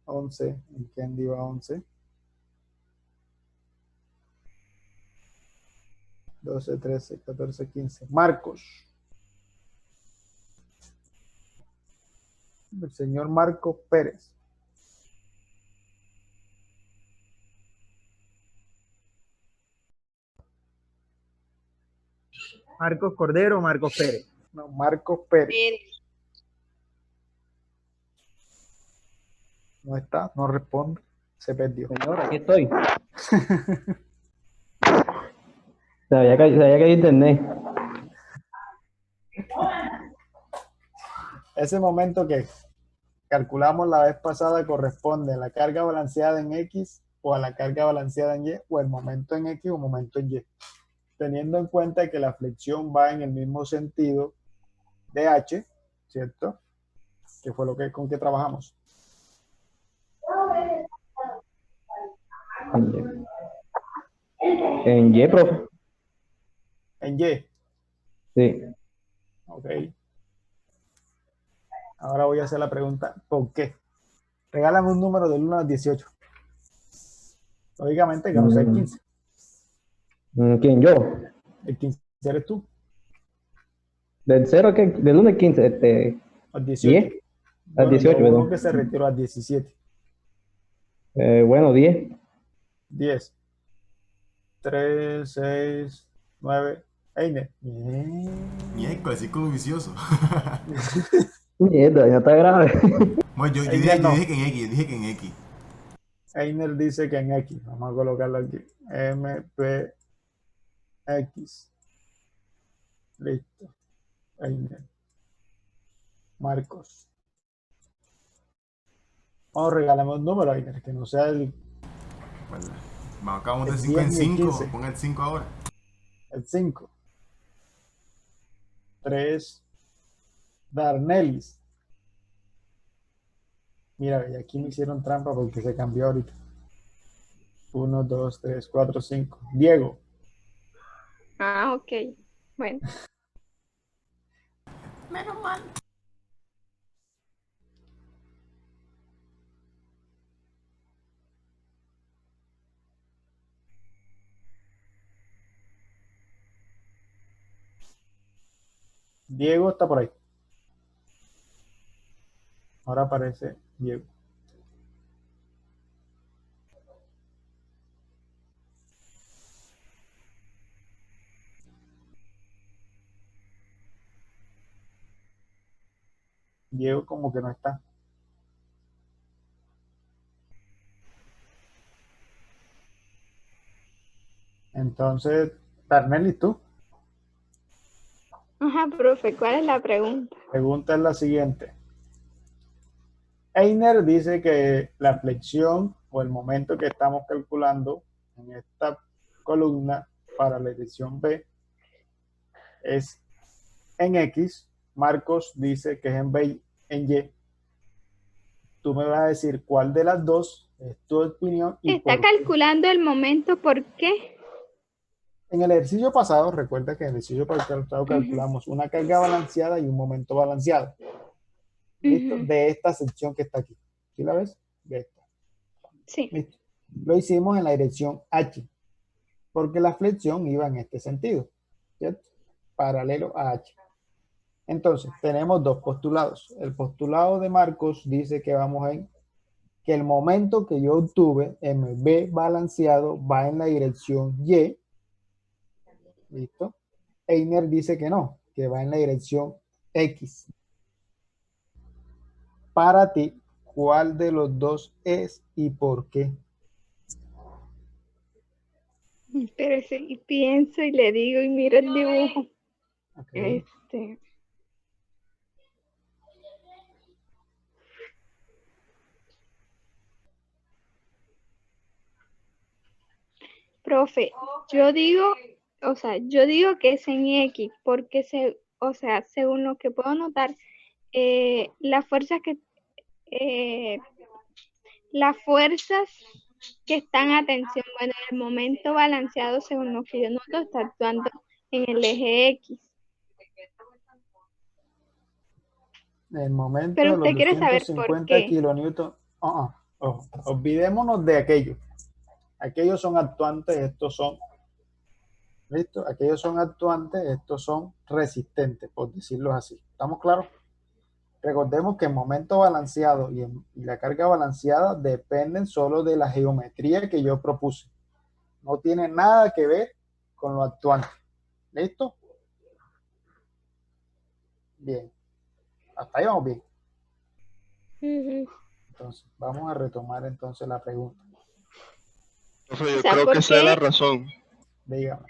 11. ¿En Candy va 11? 12, 13, 14, 15. Marcos. El señor Marcos Pérez. Marcos Cordero o Marcos Pérez. No, Marcos Pérez. No está, no responde. Se perdió. Señor, aquí estoy. Sabía que hay internet. Ese momento que calculamos la vez pasada corresponde a la carga balanceada en X o a la carga balanceada en Y o el momento en X o momento en Y. Teniendo en cuenta que la flexión va en el mismo sentido de H, ¿cierto? Que fue con que trabajamos. En Y, profe. En Y. Sí. Ok. Ahora voy a hacer la pregunta, ¿por qué? Regálame un número del 1 al 18. Lógicamente que no sea el 15. ¿Quién, yo? El 15 eres tú. ¿Del 0 que del 1 al 15? Al 18. 10. Al 18, perdón. perdón. Que se retiró al 17. Bueno, 10. 10. 3, 6, 9. Einer. Miércoles, círculo vicioso. Mierda, ya está grave. Bueno, yo Einer no. dije que en X, yo dije que en X. Einer dice que en X. Vamos a colocarlo aquí. MPX. Listo. Einer. Marcos. Vamos a regalarme un número, Einer, que no sea el Vamos, acabamos de el 5 en 10 ni el 5. 15. Ponga el 5 ahora. El 5. 3. Darnelis. Mira, y aquí me hicieron trampa porque se cambió ahorita. 1, 2, 3, 4, 5. Diego. Ah, ok. Bueno, Menos mal. Diego está por ahí. Ahora aparece Diego. Diego como que no está. Entonces, Darnelis, tú. ajá, profe, ¿cuál es la pregunta? Pregunta es la siguiente. Einer dice que la flexión o el momento que estamos calculando en esta columna para la dirección B es en X. Marcos dice que es en Y. Tú me vas a decir cuál de las dos es tu opinión y Está por qué. calculando el momento, ¿por qué? En el ejercicio pasado, recuerda que en el ejercicio pasado calculamos una carga balanceada y un momento balanceado. ¿Listo? De esta sección que está aquí. ¿Sí la ves? De esta. Sí. ¿Listo? Lo hicimos en la dirección H, porque la flexión iba en este sentido, ¿cierto? Paralelo a H. Entonces, tenemos dos postulados. El postulado de Marcos dice que vamos en que el momento que yo obtuve, MB balanceado, va en la dirección Y. ¿Listo? Einer dice que no, que va en la dirección X. Para ti, ¿cuál de los dos es y por qué? Pero sí, pienso y le digo y miro el dibujo. Okay. Profe, yo digo que es en X, porque según lo que puedo notar, las fuerzas que están a tensión, bueno, el momento balanceado, según lo que yo noto, está actuando en el eje X. El momento Pero de los usted quiere saber por 250 qué. kilonewton. Olvidémonos de aquello. Aquellos son actuantes, estos son. ¿Listo? Aquellos son actuantes, estos son resistentes, por decirlo así. ¿Estamos claros? Recordemos que el momento balanceado y la carga balanceada dependen solo de la geometría que yo propuse. No tiene nada que ver con lo actuante. ¿Listo? Bien. Hasta ahí vamos bien. Entonces, vamos a retomar entonces la pregunta. Yo creo que esa es la razón. Dígame.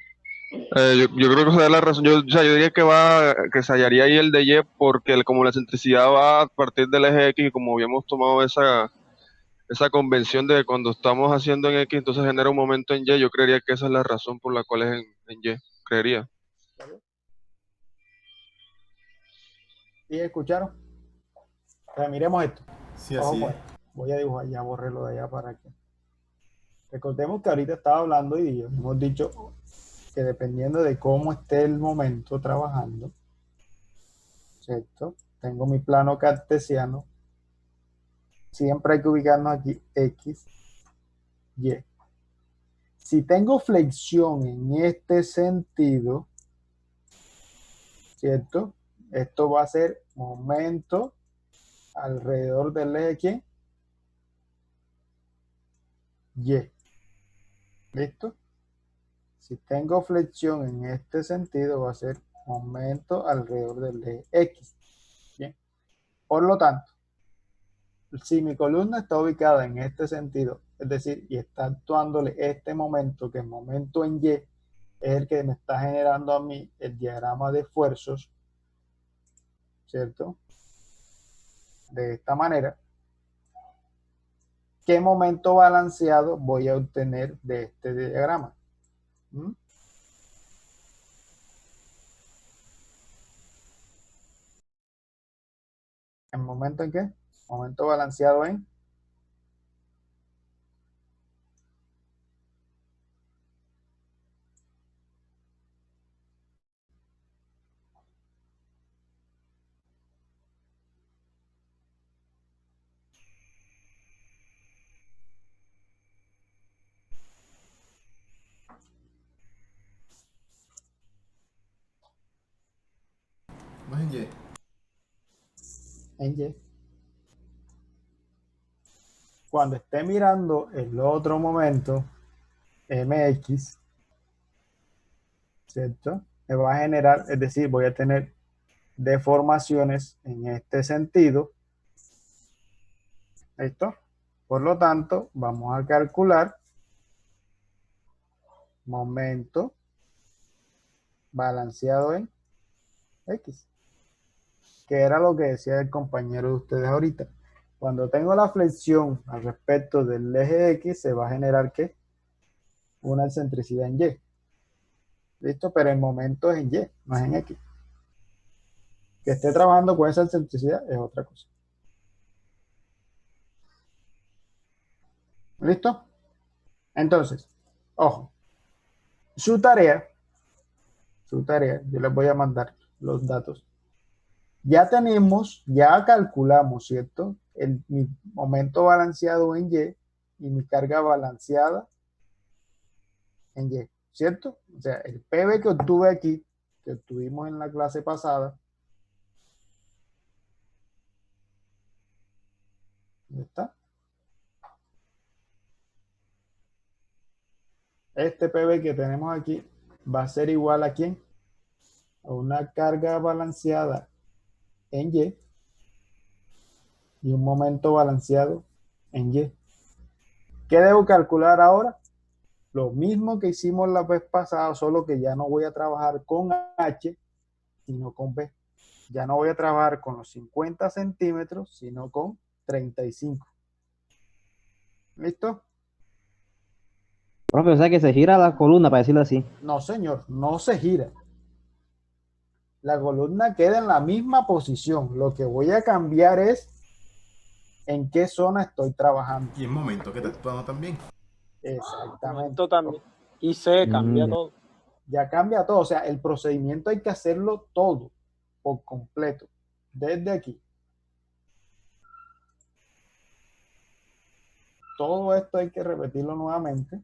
Yo creo que esa es la razón. Yo diría que se hallaría ahí el de Y porque como la excentricidad va a partir del eje X y como habíamos tomado esa convención de que cuando estamos haciendo en X entonces genera un momento en Y, yo creería que esa es la razón por la cual es en Y, creería. ¿Sí escucharon? O sea, miremos esto. Sí, así es. Voy a dibujar, ya borré lo de allá para que. Recordemos que ahorita estaba hablando y hemos dicho que dependiendo de cómo esté el momento trabajando, ¿cierto? Tengo mi plano cartesiano. Siempre hay que ubicarnos aquí X, Y. Si tengo flexión en este sentido, ¿cierto? Esto va a ser momento alrededor del eje, ¿quién? Y. ¿Listo? Si tengo flexión en este sentido, va a ser momento alrededor del eje X. Bien. Por lo tanto, si mi columna está ubicada en este sentido, es decir, y está actuándole este momento, que el momento en Y es el que me está generando a mí el diagrama de esfuerzos, ¿cierto? De esta manera, ¿qué momento balanceado voy a obtener de este diagrama? ¿Mm? ¿El momento en qué? Momento balanceado en No es en Y. en Y. Cuando esté mirando el otro momento, MX, ¿cierto? Me va a generar, es decir, voy a tener deformaciones en este sentido. ¿Listo? Por lo tanto, vamos a calcular momento balanceado en X, que era lo que decía el compañero de ustedes ahorita. Cuando tengo la flexión al respecto del eje X, se va a generar ¿qué? Una excentricidad en Y. ¿Listo? Pero el momento es en Y, no es en X. Que esté trabajando con esa excentricidad es otra cosa. ¿Listo? Entonces, ojo, su tarea, yo les voy a mandar los datos. Ya tenemos, ya calculamos, ¿cierto? Mi momento balanceado en Y mi carga balanceada en Y, ¿cierto? O sea, el PB que obtuve aquí, que obtuvimos en la clase pasada, ¿dónde está? Este PB que tenemos aquí va a ser igual ¿a quién? A una carga balanceada en y un momento balanceado en Y. ¿Qué debo calcular ahora? Lo mismo que hicimos la vez pasada, solo que ya no voy a trabajar con H, sino con B. Ya no voy a trabajar con los 50 centímetros, sino con 35. ¿Listo? Profe, o sea que se gira la columna, para decirlo así. No, señor, no se gira. La columna queda en la misma posición. Lo que voy a cambiar es en qué zona estoy trabajando. Y el momento que está actuando también. Exactamente. También. Y se cambia todo. Ya cambia todo. O sea, el procedimiento hay que hacerlo todo, por completo, desde aquí. Todo esto hay que repetirlo nuevamente,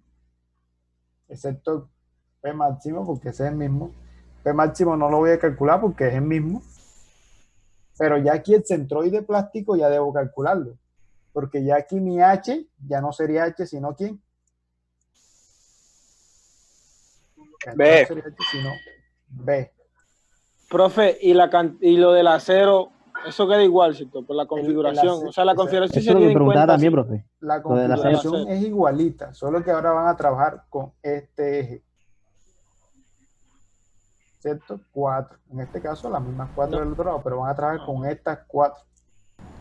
excepto el P máximo, porque ese es el mismo. P máximo no lo voy a calcular porque es el mismo. Pero ya aquí el centroide plástico ya debo calcularlo. Porque ya aquí mi H ya no sería H, sino ¿quién? B. No sería H, sino B. Profe, y lo del acero, eso queda igual, ¿cierto? Por la configuración. O sea, la configuración Eso es lo que me preguntaba también, profe. La configuración es igualita, solo que ahora van a trabajar con este eje. ¿Cierto? 4. En este caso, las mismas 4 del otro lado, pero van a trabajar con estas 4.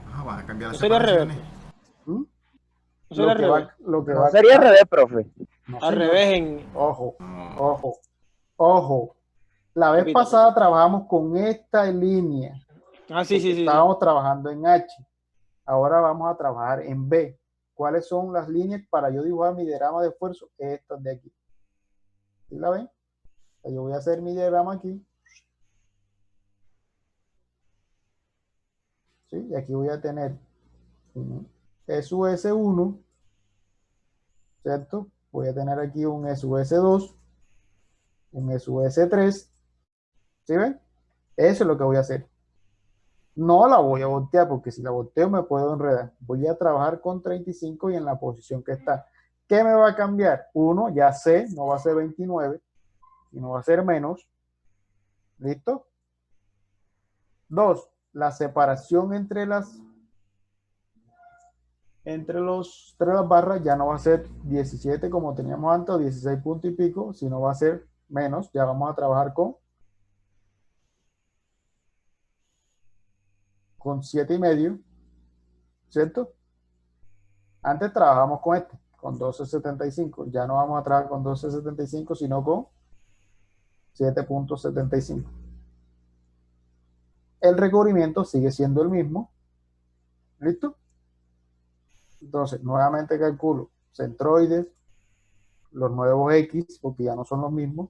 Ah, van a cambiar las sería al revés. ¿Mm? No sería al revés. No sería al revés, profe. No, al revés en... Ojo. La vez pasada trabajamos con esta línea. Ah, sí. Estábamos trabajando en H. Ahora vamos a trabajar en B. ¿Cuáles son las líneas para yo dibujar mi diagrama de esfuerzo? Estas de aquí. ¿Sí la ven? Yo voy a hacer mi diagrama aquí. ¿Sí? Y aquí voy a tener un SUS1, ¿cierto? Voy a tener aquí un SUS2, un SUS3. ¿Sí ven? Eso es lo que voy a hacer. No la voy a voltear porque si la volteo me puedo enredar. Voy a trabajar con 35 y en la posición que está. ¿qué me va a cambiar? Uno, ya sé, no va a ser 29, sino va a ser menos. ¿Listo? Dos, la separación entre las barras ya no va a ser 17 como teníamos antes, o 16 punto y pico, sino va a ser menos. Ya vamos a trabajar con 7,5, ¿cierto? Antes trabajamos con 12,75. Ya no vamos a trabajar con 12,75, sino con 7,75. El recubrimiento sigue siendo el mismo. ¿Listo? Entonces, nuevamente calculo centroides, los nuevos X, porque ya no son los mismos.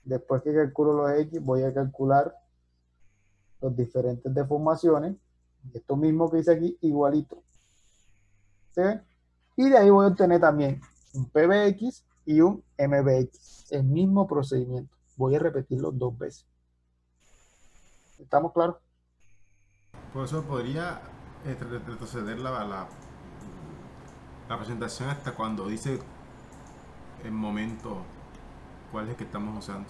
Después que calculo los X, voy a calcular los diferentes deformaciones. Esto mismo que hice aquí, igualito. ¿Sí ven? Y de ahí voy a obtener también un PBX y un MBX. El mismo procedimiento. Voy a repetirlo 2 veces. ¿Estamos claros? Por eso podría retroceder la presentación hasta cuando dice el momento cuál es el que estamos usando.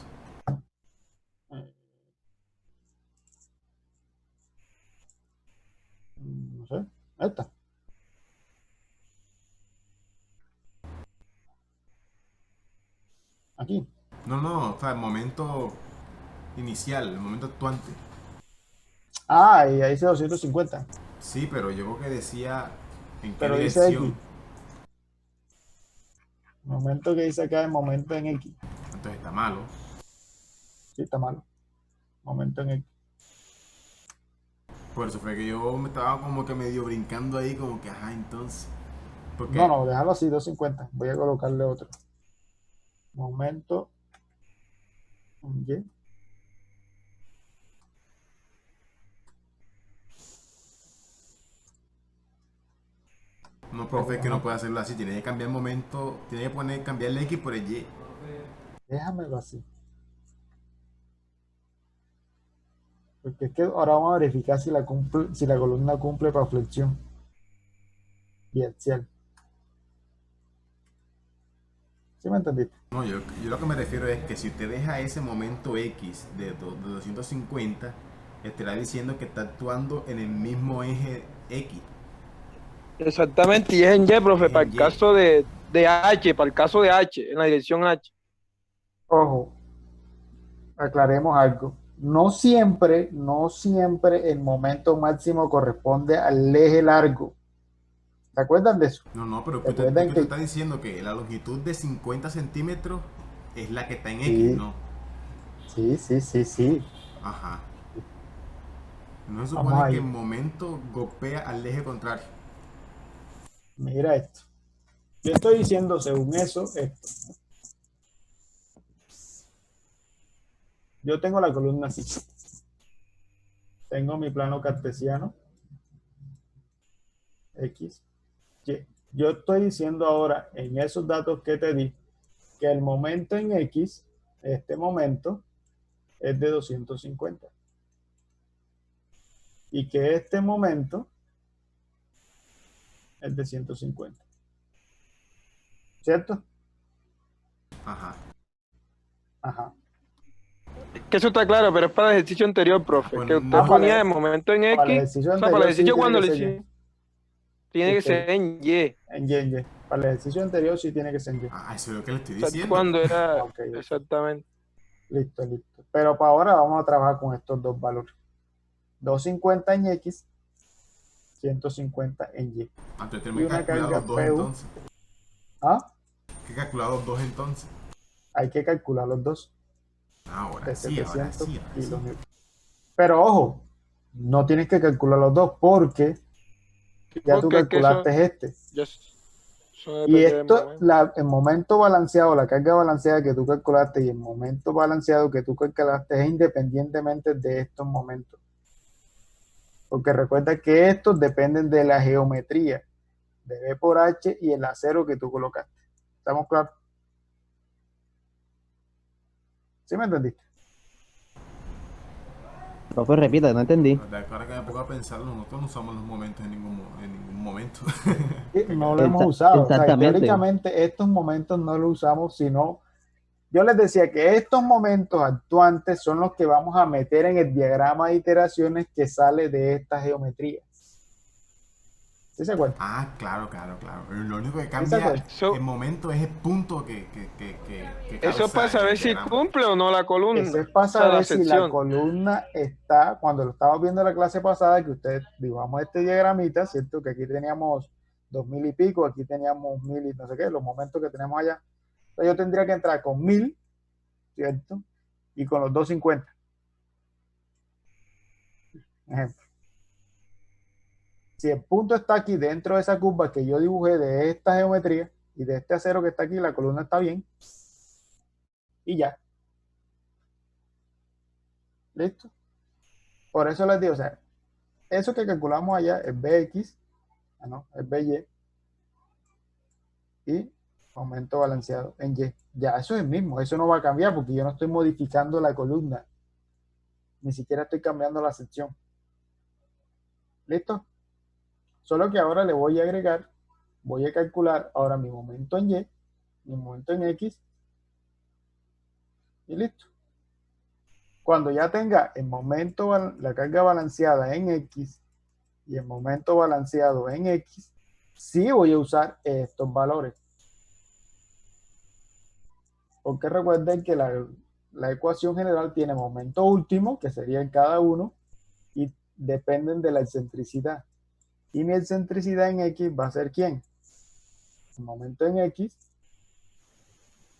No sé. Ahí está. Aquí. No, o sea, el momento inicial, el momento actuante. Ah, y ahí dice 250. Sí, pero yo creo que decía en qué Pero dice dirección. X. El momento que dice acá es momento en X. Entonces está malo. Sí, está malo. Momento en X. Por eso fue que yo me estaba como que medio brincando ahí, como que, ajá, entonces. Porque No, déjalo así, 250. Voy a colocarle otro. Momento en Y. no, profe, es que no puede hacerlo así. Tiene que cambiar el momento, tiene que cambiar el X por el Y. Déjamelo así. Porque es que ahora vamos a verificar si la columna cumple para flexión biaxial. ¿Sí me entendiste? No, yo lo que me refiero es que si usted deja ese momento X de 250, estará diciendo que está actuando en el mismo eje X. Exactamente, y es en Y, profe, Es para en el Y. caso de H, para el caso de H, en la dirección H. Ojo, aclaremos algo. No siempre el momento máximo corresponde al eje largo. ¿Se acuerdan de eso? No, pero que Recuerden usted que está diciendo que la longitud de 50 centímetros es la que está en X, sí, ¿no? sí. Ajá. No se Vamos supone que ahí. el momento golpea al eje contrario. Mira esto. Yo estoy diciendo según eso esto. Yo tengo la columna así. Tengo mi plano cartesiano. X, Y. Yo estoy diciendo ahora en esos datos que te di que el momento en X, este momento, es de 250. Y que este momento es de 150. ¿Cierto? Ajá. Ajá. Que eso está claro, pero es para el ejercicio anterior, profe. Pues Que usted no. ponía el momento en Para el X, ejercicio o sea, para el anterior sí ejercicio tiene cuando que le ser Y. hicimos, tiene que ser en Y. En Y. Para el ejercicio anterior sí tiene que ser en Y. Ah, eso es lo que le estoy O sea, diciendo. cuando era, Ok. exactamente. Listo. Pero para ahora vamos a trabajar con estos dos valores. 250 en X, 150 en Y. Entonces Y tenemos que una calcular carga los dos PU. entonces. ¿Ah? Hay que calcular los dos entonces. Hay que calcular los dos. Ahora De sí, 700 ahora sí. kilonewtons. Pero ojo, no tienes que calcular los dos porque ya tú Porque es que eso, calculaste este. eso Y depende del esto, momento. el momento balanceado, la carga balanceada que tú calculaste y el momento balanceado que tú calculaste es independientemente de estos momentos. Porque recuerda que estos dependen de la geometría de B por H y el acero que tú colocaste. ¿Estamos claros? ¿Sí me entendiste? Profe, repita, no entendí. Ahora que me pongo a pensar, nosotros no usamos los momentos en ningún momento. momento. No lo hemos usado. O sea, Exactamente. teóricamente estos momentos no los usamos, sino yo les decía que estos momentos actuantes son los que vamos a meter en el diagrama de iteraciones que sale de esta geometría. ¿Sí se acuerdan? Ah, claro. Lo único que ¿Sí se cambia acuerdan? el momento es el punto que Eso es causa para saber el si diagrama. cumple o no la Eso columna. es para O sea, la saber si la sección. columna está, cuando lo estábamos viendo en la clase pasada, que ustedes dibujamos este diagramita, ¿cierto? Que aquí teníamos 2000 y pico, aquí teníamos 1000 y no sé qué, los momentos que tenemos allá. Entonces yo tendría que entrar con 1000, ¿cierto? Y con los 250. Ejemplo. Si el punto está aquí dentro de esa curva que yo dibujé de esta geometría y de este acero que está aquí, la columna está bien. Y ya. ¿Listo? Por eso les digo, o sea, eso que calculamos allá es BX, es BY, y aumento balanceado en Y. Ya, eso es el mismo, eso no va a cambiar porque yo no estoy modificando la columna, ni siquiera estoy cambiando la sección. ¿Listo? Solo que ahora le voy a agregar, voy a calcular ahora mi momento en Y, mi momento en X, y listo. Cuando ya tenga el momento, la carga balanceada en X y el momento balanceado en X, sí voy a usar estos valores. Porque recuerden que la ecuación general tiene momento último, que sería en cada uno, y dependen de la excentricidad. Y mi excentricidad en X va a ser ¿quién? El momento en X,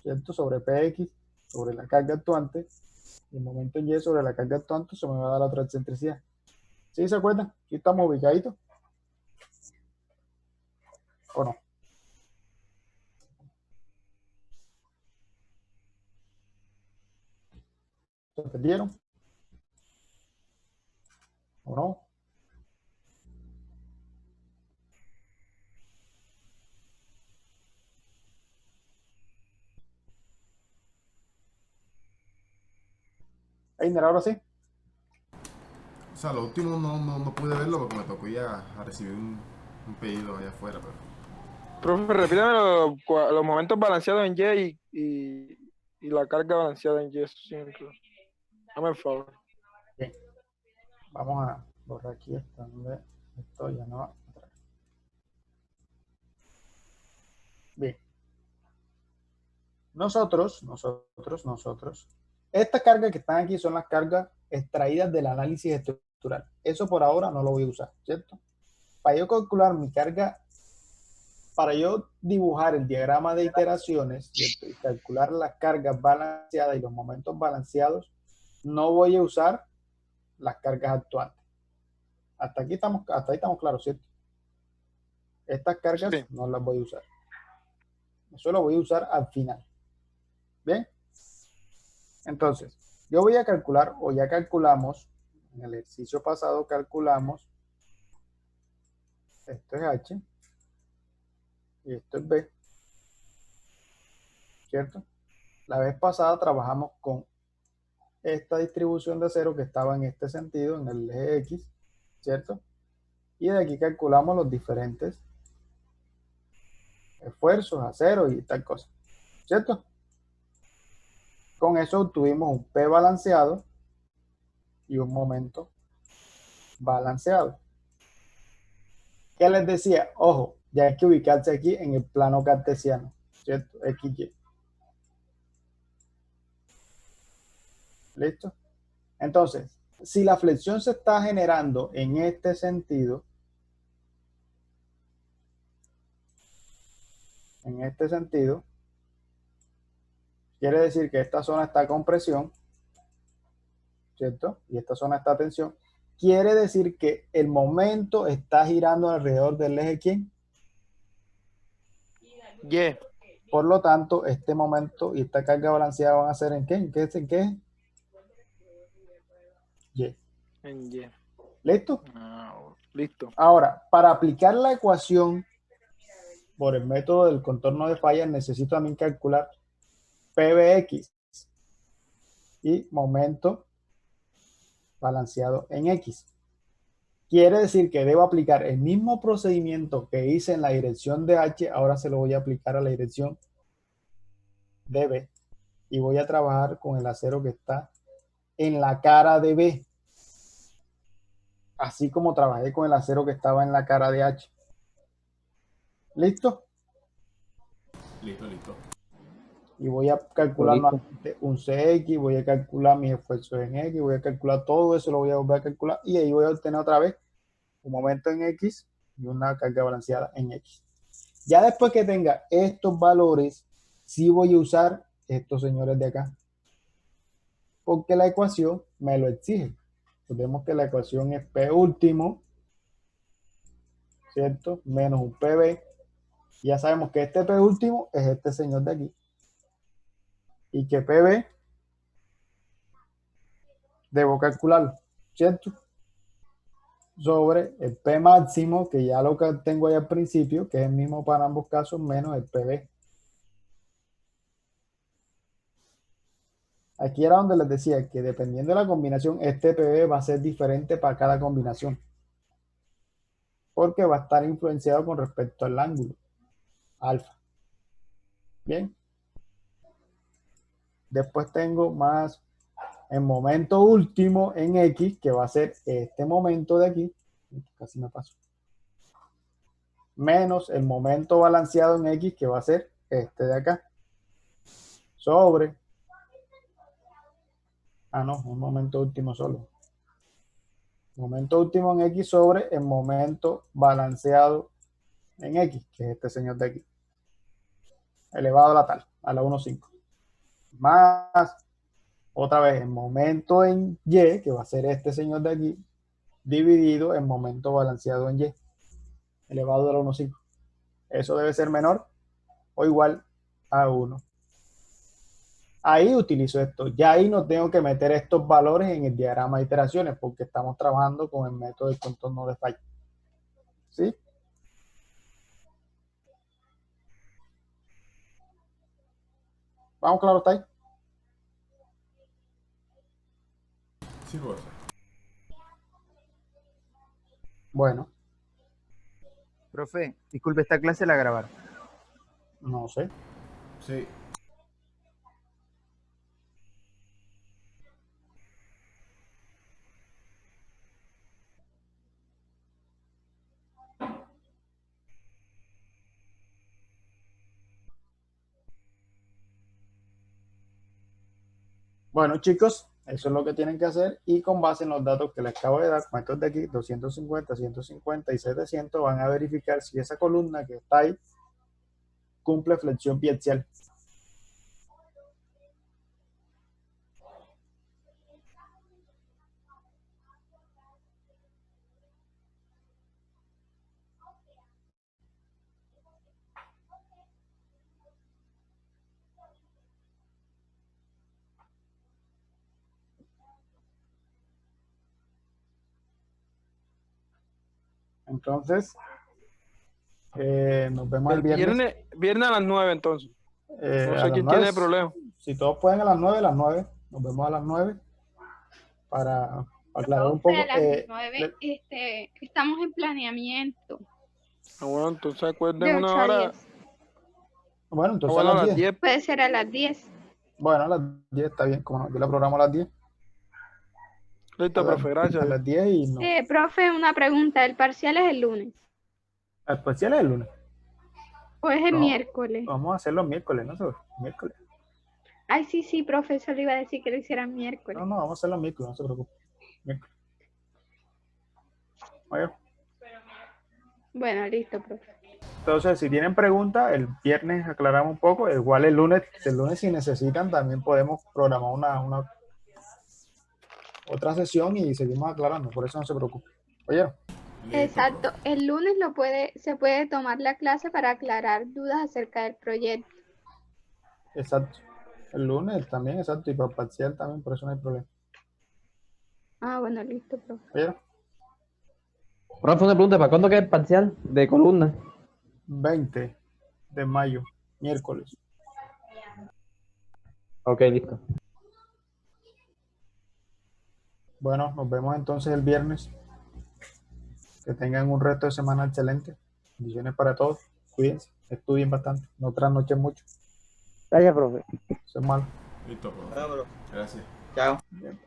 ¿cierto? Sobre Px, sobre la carga actuante, y el momento en Y sobre la carga actuante, eso me va a dar la otra excentricidad. ¿Sí se acuerdan? Aquí estamos ubicaditos. ¿O no? ¿Se entendieron? ¿O no? Einer, ahora sí. O sea, lo último no pude verlo porque me tocó ir a recibir un pedido allá afuera. Pero... Profe, repítame los momentos balanceados en y la carga balanceada en Y. Eso siempre. Dame el favor. Bien. Vamos a borrar aquí esto. Esto ya no va. Bien. Nosotros. Estas cargas que están aquí son las cargas extraídas del análisis estructural. Eso por ahora no lo voy a usar, ¿cierto? Para yo calcular mi carga, para yo dibujar el diagrama de iteraciones, ¿cierto? Y calcular las cargas balanceadas y los momentos balanceados, no voy a usar las cargas actuantes. Hasta ahí estamos claros, ¿cierto? Estas cargas Sí. no las voy a usar. Eso lo voy a usar al final. ¿Bien? Entonces, yo voy a calcular, o ya calculamos, en el ejercicio pasado calculamos, esto es H, y esto es B, ¿cierto? La vez pasada trabajamos con esta distribución de acero que estaba en este sentido, en el eje X, ¿cierto? Y de aquí calculamos los diferentes esfuerzos, acero y tal cosa, ¿cierto? Con eso obtuvimos un P balanceado y un momento balanceado. ¿Qué les decía? Ojo, ya hay que ubicarse aquí en el plano cartesiano, ¿cierto? XY. ¿Listo? Entonces, si la flexión se está generando en este sentido, quiere decir que esta zona está con presión, ¿cierto? Y esta zona está a tensión. Quiere decir que el momento está girando alrededor del eje ¿quién? Y. Por lo tanto, este momento y esta carga balanceada van a ser ¿en qué? ¿En qué? Y. En Y. ¿Listo? Listo. Ahora, para aplicar la ecuación por el método del contorno de fallas, necesito también calcular PBX y momento balanceado en X. Quiere decir que debo aplicar el mismo procedimiento que hice en la dirección de H, ahora se lo voy a aplicar a la dirección de B. Y voy a trabajar con el acero que está en la cara de B. Así como trabajé con el acero que estaba en la cara de H. ¿Listo? Listo. Y voy a calcular nuevamente un CX, voy a calcular mis esfuerzos en X, voy a calcular todo eso, lo voy a volver a calcular y ahí voy a obtener otra vez un momento en X y una carga balanceada en X. Ya después que tenga estos valores, sí voy a usar estos señores de acá, porque la ecuación me lo exige. Vemos que la ecuación es P último, ¿cierto? Menos un PB. Ya sabemos que este P último es este señor de aquí. Y que PB debo calcularlo, ¿cierto? Sobre el P máximo, que ya lo que tengo ahí al principio, que es el mismo para ambos casos, menos el PB. Aquí era donde les decía que dependiendo de la combinación, este PB va a ser diferente para cada combinación. Porque va a estar influenciado con respecto al ángulo, alfa. Bien. Después tengo más el momento último en X, que va a ser este momento de aquí. Casi me paso. Menos el momento balanceado en X, que va a ser este de acá. Sobre. No, un momento último solo. Momento último en X sobre el momento balanceado en X, que es este señor de aquí. Elevado a la tal, a la 1,5. Más, otra vez, el momento en Y, que va a ser este señor de aquí, dividido en momento balanceado en Y, elevado a la 1,5. Eso debe ser menor o igual a 1. Ahí utilizo esto. Ya ahí no tengo que meter estos valores en el diagrama de iteraciones porque estamos trabajando con el método de contorno de falla. ¿Sí? ¿Vamos claro hasta ahí? Sí, Rosa. Bueno. Profe, disculpe, ¿esta clase la grabaron? No sé. Sí. Bueno, chicos, eso es lo que tienen que hacer y con base en los datos que les acabo de dar, con estos de aquí, 250, 150 y 700, van a verificar si esa columna que está ahí cumple flexión biaxial. Entonces, nos vemos el viernes. Viernes a las 9 entonces. No sé quién 9, tiene problema. Si todos pueden a las 9, nos vemos a las 9 para aclarar un poco. A las 9 estamos en planeamiento. Bueno, entonces acuerden De una 8 a hora. 10. Bueno, entonces Bueno, a las 10. Puede ser a las 10. Bueno, a las 10 está bien, como no, yo la programo a las 10. Listo, profe, gracias. A las 10 y no. Profe, una pregunta, ¿el parcial es el lunes? ¿El parcial es el lunes? ¿O es el miércoles? Vamos a hacerlo miércoles, ¿no? Miércoles. Ay, sí, profe, eso le iba a decir que lo hiciera miércoles. No, vamos a hacerlo miércoles, no se preocupe. Miércoles. Bueno, listo, profe. Entonces, si tienen preguntas, el viernes aclaramos un poco. Igual el lunes si necesitan, también podemos programar una otra sesión y seguimos aclarando. Por eso no se preocupe. ¿Oyeron? Exacto. El lunes se puede tomar la clase para aclarar dudas acerca del proyecto. Exacto. El lunes también, exacto. Y para parcial también, por eso no hay problema. Bueno, listo, profe. ¿Oyeron? Profe, una pregunta, ¿para cuándo queda el parcial de columna? 20 de mayo, miércoles. Ok, listo. Bueno, nos vemos entonces el viernes. Que tengan un resto de semana excelente. Bendiciones para todos. Cuídense, estudien bastante, no trasnochen mucho. Gracias, profe. Eso es malo. Listo, profe. Bueno, bro. Gracias. Chao. Bien.